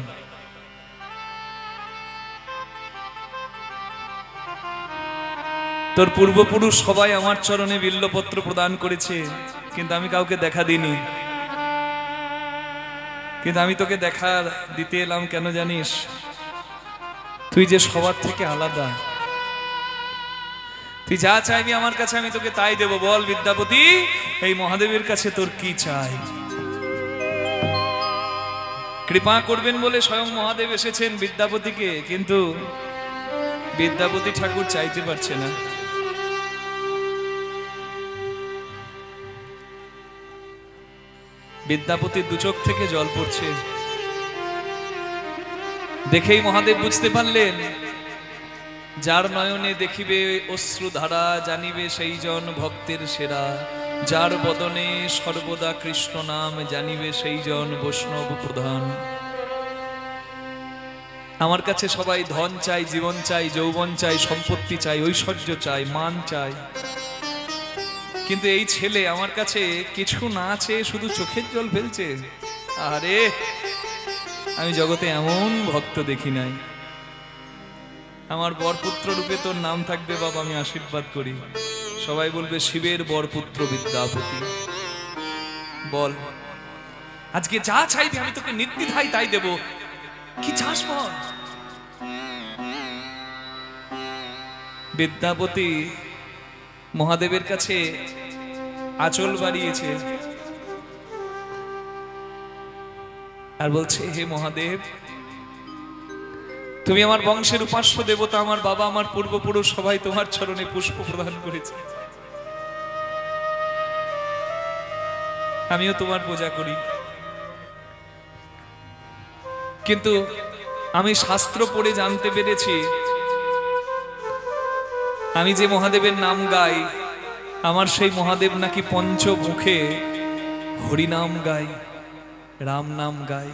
তোর পূর্বপুরুষ সবাই আমার চরণে বিল্লপত্র প্রদান করেছে, কিন্তু আমি কাউকে দেখা দিইনি। কিন্তু আমি তোকে দেখা দিতে এলাম কেন জানিস? তুই যে সবার থেকে আলাদা, তুই যা চাইবি আমার কাছে আমি তোকে তাই দেব। বল বিদ্যাপতি, এই মহাদেবের কাছে তোর কি চাই? কৃপা করবেন বলে স্বয়ং মহাদেব এসেছেন বিদ্যাপতিকে, কিন্তু বিদ্যাপতি ঠাকুর চাইতে পারছে না। বিদ্যাপতির দু চোখ থেকে জল পড়ছে, দেখেই মহাদেব বুঝতে পারলেন যার নয়নে দেখিবে অশ্রুধারা, জানিবে সেই জন ভক্তের সেরা, যার বদনে সর্বদা কৃষ্ণ নাম, জানিবে সেই জন বৈষ্ণব প্রধান। আমার কাছে সবাই ধন চাই, জীবন চাই, যৌবন চাই, সম্পত্তি চাই, ঐশ্বর্য চাই, মান চাই, কিন্তু এই ছেলে আমার কাছে কিছু না চেয়ে শুধু চোখের জল ফেলছে। আরে আমি জগতে এমন ভক্ত দেখি নাই। আমার বরপুত্র রূপে তোর নাম থাকবে বাবা, আমি আশীর্বাদ করি। সবাই বলবে শিবের বরপুত্র বিদ্যাপতি। বল আজকে যা চাইবি আমি তোকে নির্দ্বিধায় তাই দেব। কি চাস বল? বিদ্যাপতি মহাদেবের কাছে আঁচল বাড়িয়েছে আর বলছে, হে মহাদেব, তুমি আমার বংশের উপাস্য দেবতা, আমার বাবা আমার পূর্বপুরুষ সবাই তোমার চরণে পুষ্প প্রদান করেছে, আমিও তোমার পূজা করি। কিন্তু আমি শাস্ত্র পড়ে জানতে পেরেছি, আমি যে মহাদেবের নাম গাই, আমার সেই মহাদেব নাকি পঞ্চমুখে হরিনাম গায়, রাম নাম গায়।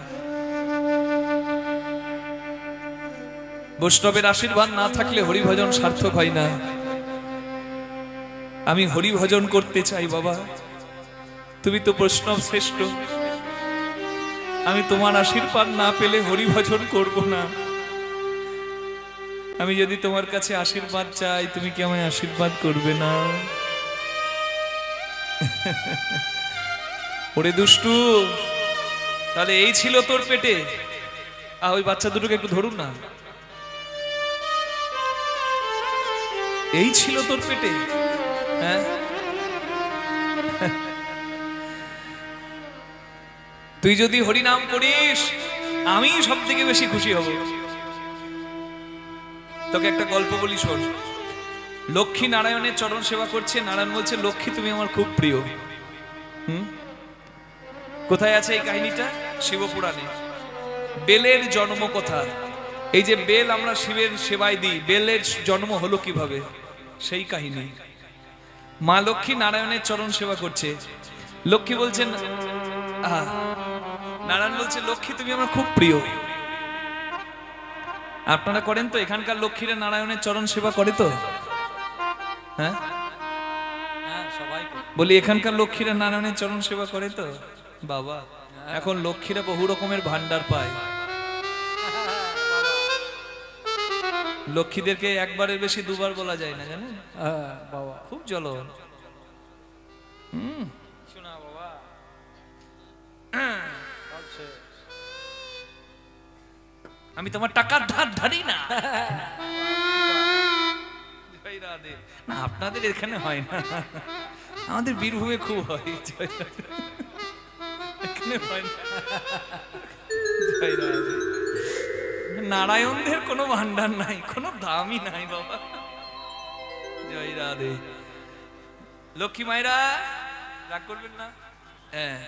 বৈষ্ণবের আশীর্বাদ না থাকলে হরিভজন সার্থক হয় না। আমি হরিভজন করতে চাই বাবা, তুমি তো বৈষ্ণব শ্রেষ্ঠ, আমি তোমার আশীর্বাদ না পেলে হরিভজন করব না। আমি যদি তোমার কাছে আশীর্বাদ চাই, তুমি কি আমায় আশীর্বাদ করবে না? ওরে দুষ্টু, তাহলে এই ছিল তোর পেটে? ওই বাচ্চা দুটোকে একটু ধরুন না। এই ছিল তোর পেটে? হ্যাঁ, তুই যদি হরিনাম করিস, আমি সব থেকে বেশি খুশি হব। তোকে একটা গল্প বলি, শোন। লক্ষ্মী নারায়ণের চরণ সেবা করছে, নারায়ণ বলছে, লক্ষ্মী তুমি আমার খুব প্রিয়। কোথায় আছে এই কাহিনীটা? শিবপুরাণে। বেলের জন্ম কথা। এই যে বেল আমরা শিবের সেবায় দিই, বেলের জন্ম হলো কিভাবে, সেই কাহিনী। মা লক্ষ্মী নারায়ণের চরণ সেবা করছে। লক্ষ্মী বলছেন, নারায়ণ বলছে, লক্ষ্মী তুমি আমার খুব প্রিয়। আপনারা করেন তো? এখানকার লক্ষ্মীরা নারায়ণের চরণ সেবা করে তো? হ্যাঁ, বলি এখানকার লক্ষ্মীরা নারায়ণের চরণ সেবা করে তো? বাবা, এখন লক্ষ্মীরা বহু রকমের ভান্ডার পায়। লক্ষ্মীদেরকে একবারের বেশি দুবার বলা যায় না, জানেন বাবা? খুব জ্বলন। শোনা বাবা, আমি তোমার টাকার ধার ধারি না। না, আপনাদের এখানে হয় না, আমাদের বীরভূমে খুব হয়। এখানে হয় না। নারায়ণদের কোনো ভান্ডার নাই, কোনো দামই নাই বাবা। জয় রাধে। লক্ষ্মী মায়েরা রাগ করবেন না। হ্যাঁ,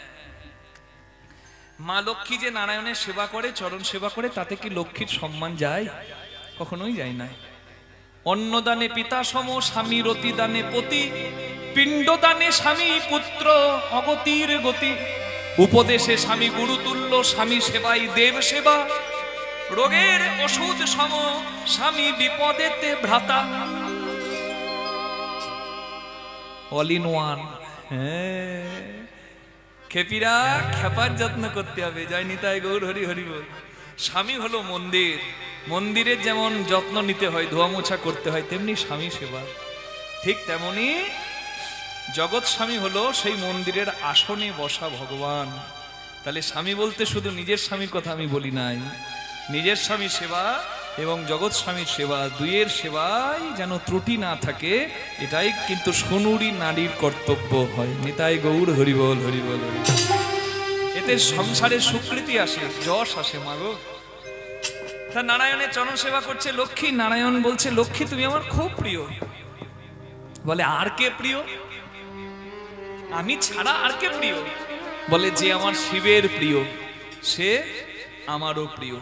মা লক্ষ্মী যে নারায়ণের সেবা করে, চরণ সেবা করে, তাতে কি লক্ষ্মীর সম্মান যায়? কখনোই যায় না। অন্নদানে পিতা সম, স্বামী রতি দানে পতি, পিণ্ডদানে স্বামী পুত্র অগতির গতি, উপদেশে স্বামী গুরুতুল্য, স্বামী সেবাই দেব সেবা, রোগের ওষুধ সম, স্বামী বিপদেতে ভ্রাতা। All in one. হ্যাঁ, খেপিরা খেপার যত্ন করতে হবে। জয় নিতাই গৌর হরি হরি বল। স্বামী হলো মন্দির, মন্দিরের যেমন যত্ন নিতে হয়, ধোয়া মোছা করতে হয়, তেমনি স্বামী সেবা। ঠিক তেমনি জগৎ স্বামী হলো সেই মন্দিরের আসনে বসা ভগবান। তাহলে স্বামী বলতে শুধু নিজের স্বামীর কথা আমি বলি নাই, নিজের স্বামী সেবা এবং জগৎ স্বামীর সেবা, দুইয়ের সেবায় যেন ত্রুটি না থাকে, এটাই কিন্তু সোনুরি নারীর কর্তব্য হয়। নিতাই গৌর হরিবল হরিবল। এতে সংসারে সুকৃতি আসে, যশ আসে। মাগো, তা নারায়ণের চরণ সেবা করছে লক্ষ্মী। নারায়ণ বলছে, লক্ষ্মী তুমি আমার খুব প্রিয়। বলে, আর কে প্রিয়? আমি ছাড়া আর কে প্রিয়? বলে, যে আমার শিবের প্রিয়, সে আমারও প্রিয়।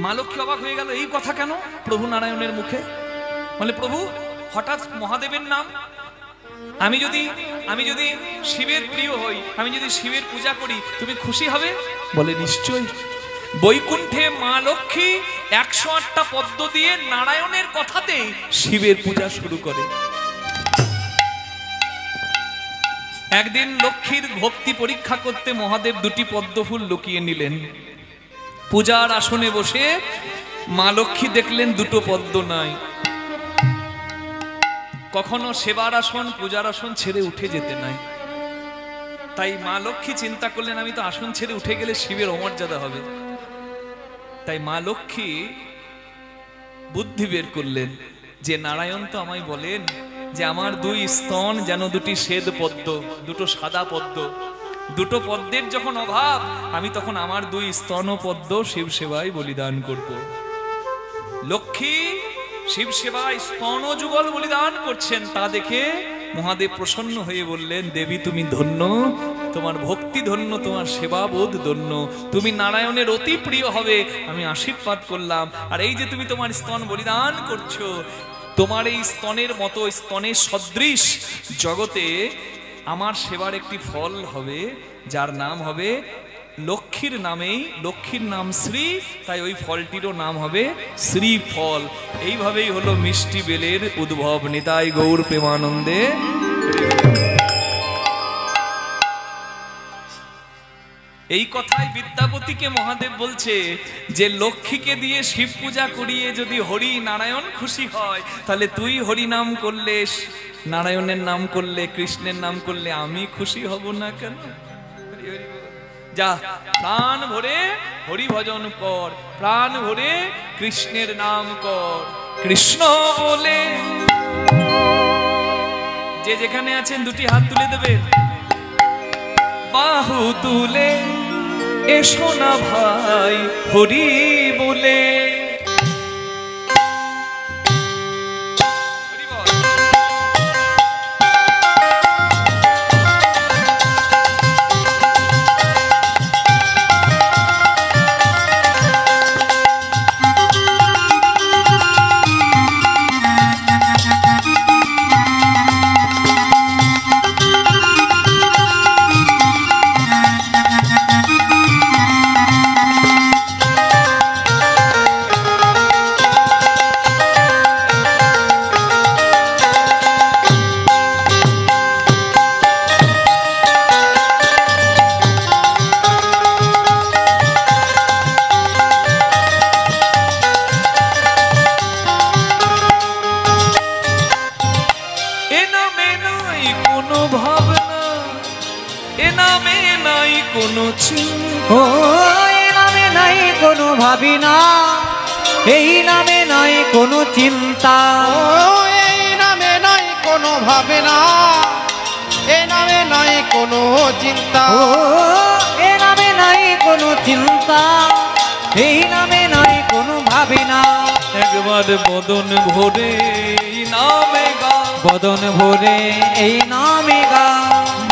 মা লক্ষ্মী অবাক হয়ে গেল, এই কথা কেন প্রভু নারায়ণের মুখে? বলে, প্রভু হঠাৎ মহাদেবের নাম, আমি যদি শিবের প্রিয় হই, আমি যদি শিবের পূজা করি, তুমি খুশি হবে? বলে, নিশ্চয়ই। বৈকুণ্ঠে মা লক্ষ্মী 108টা পদ্ম দিয়ে নারায়ণের কথাতেই শিবের পূজা শুরু করে। একদিন লক্ষ্মীর ভক্তি পরীক্ষা করতে মহাদেব 2টি পদ্ম ফুল লুকিয়ে নিলেন। পূজার আসনে বসে মা লক্ষ্মী দেখলেন 2টো পদ্ম নাই। কখনো সেবার আসন, পূজার আসন ছেড়ে উঠে যেতে নাই। তাই মা লক্ষ্মী চিন্তা করলেন, আমি তো আসন ছেড়ে উঠে গেলে শিবের অমর্যাদা হবে। তাই মা লক্ষ্মী বুদ্ধি বের করলেন যে নারায়ণ তো আমায় বলেন যে আমার 2 স্তন যেন 2টি শ্বেত পদ্ম, 2টো সাদা পদ্ম, 2টো পদ্মের যখন অভাব, আমি তখন আমার 2 স্তন পদ্ম শিব সেবায় বলিদান করব। লক্ষ্মী শিব সেবায় স্তন যুগল বলিদান করছেন, তা দেখে মহাদেব প্রসন্ন হয়ে বললেন, দেবী তুমি ধন্য, তোমার ভক্তি ধন্য, তোমার সেবা বোধ ধন্য, তুমি নারায়ণের অতি প্রিয় হবে, আমি আশীর্বাদ করলাম। আর এই যে তুমি তোমার স্তন বলিদান করছো, তোমার এই স্তনের মতো, স্তনের সদৃশ জগতে আমার সেবার একটি ফল হবে, যার নাম হবে লক্ষ্মীর নামেই, লক্ষ্মীর নাম শ্রী, তাই ওই ফলটিরও নাম হবে শ্রী ফল। এইভাবেই হলো মিষ্টি বেলের উদ্ভব। নিতাই গৌর প্রেমানন্দে। এই কথাই বিদ্যাপতিকে মহাদেব বলছে যে লক্ষ্মীকে দিয়ে শিব পূজা করিয়ে যদি হরি নারায়ণ খুশি হয়, তাহলে তুই হরি নাম করলে, নারায়ণের নাম করলে, কৃষ্ণের নাম করলে আমি খুশি হব না কেন? যা, প্রাণ ভরে হরি ভজন কর, প্রাণ ভরে কৃষ্ণের নাম কর। কৃষ্ণ বলে যে যেখানে আছেন দুটি হাত তুলে দেবেন, বাহু তুলে এসো না ভাই হরি বলে। ও এই নামে নাই কোনো ভাবিনা, এই নামে নাই কোনো চিন্তা, ও এই নামে নাই কোনো ভাবনা, এই নামে নাই কোনো চিন্তা, ও এই নামে নাই কোনো চিন্তা, এই নামে নাই কোনো ভাবিনা। একবার বদন ভরে এই নামে গা, বদন ভরে এই নামে গা,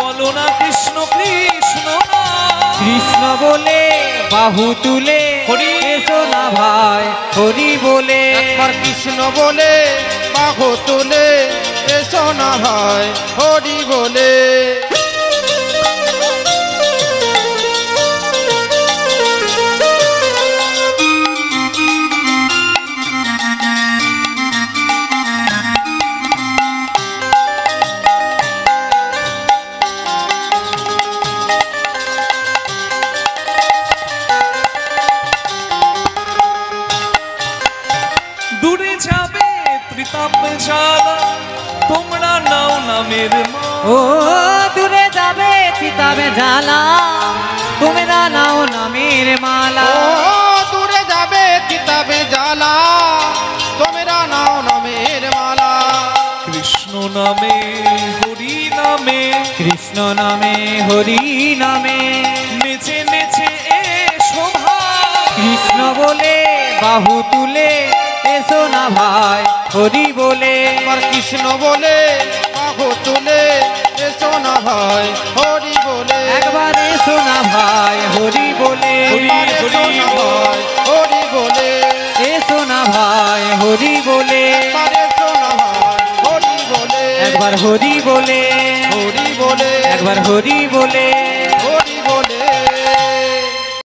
বলো না কৃষ্ণ কৃষ্ণ, কৃষ্ণ বলে বাহু তুলে হরি এসো না ভাই হরি বলে। একবার কৃষ্ণ বলে বাহু তুলে এসো না ভাই হরি বলে। তোমরা নাও নামের ও দূরে যাবে চিতাবে জ্বালা, তোমরা নাও নামের মালা, ও দূরে যাবে চিতাবে জ্বালা, তোমরা নাও নামের মালা। কৃষ্ণ নামে হরি নামে, কৃষ্ণ নামে হরি নামে, নেচে নেচে এসো ভাই, কৃষ্ণ বলে বাহু তুলে এসো না ভাই হরি বলে। একবার কৃষ্ণ বলে বাহু তুলে এসো না ভাই হরি বলে। একবার এসো না ভাই হরি বলে, একবার এসো না ভাই হরি বলে, এসো না ভাই হরি বলে, একবার এসো না ভাই হরি বলে, একবার হরি বলে, হরি বলে, একবার হরি বলে।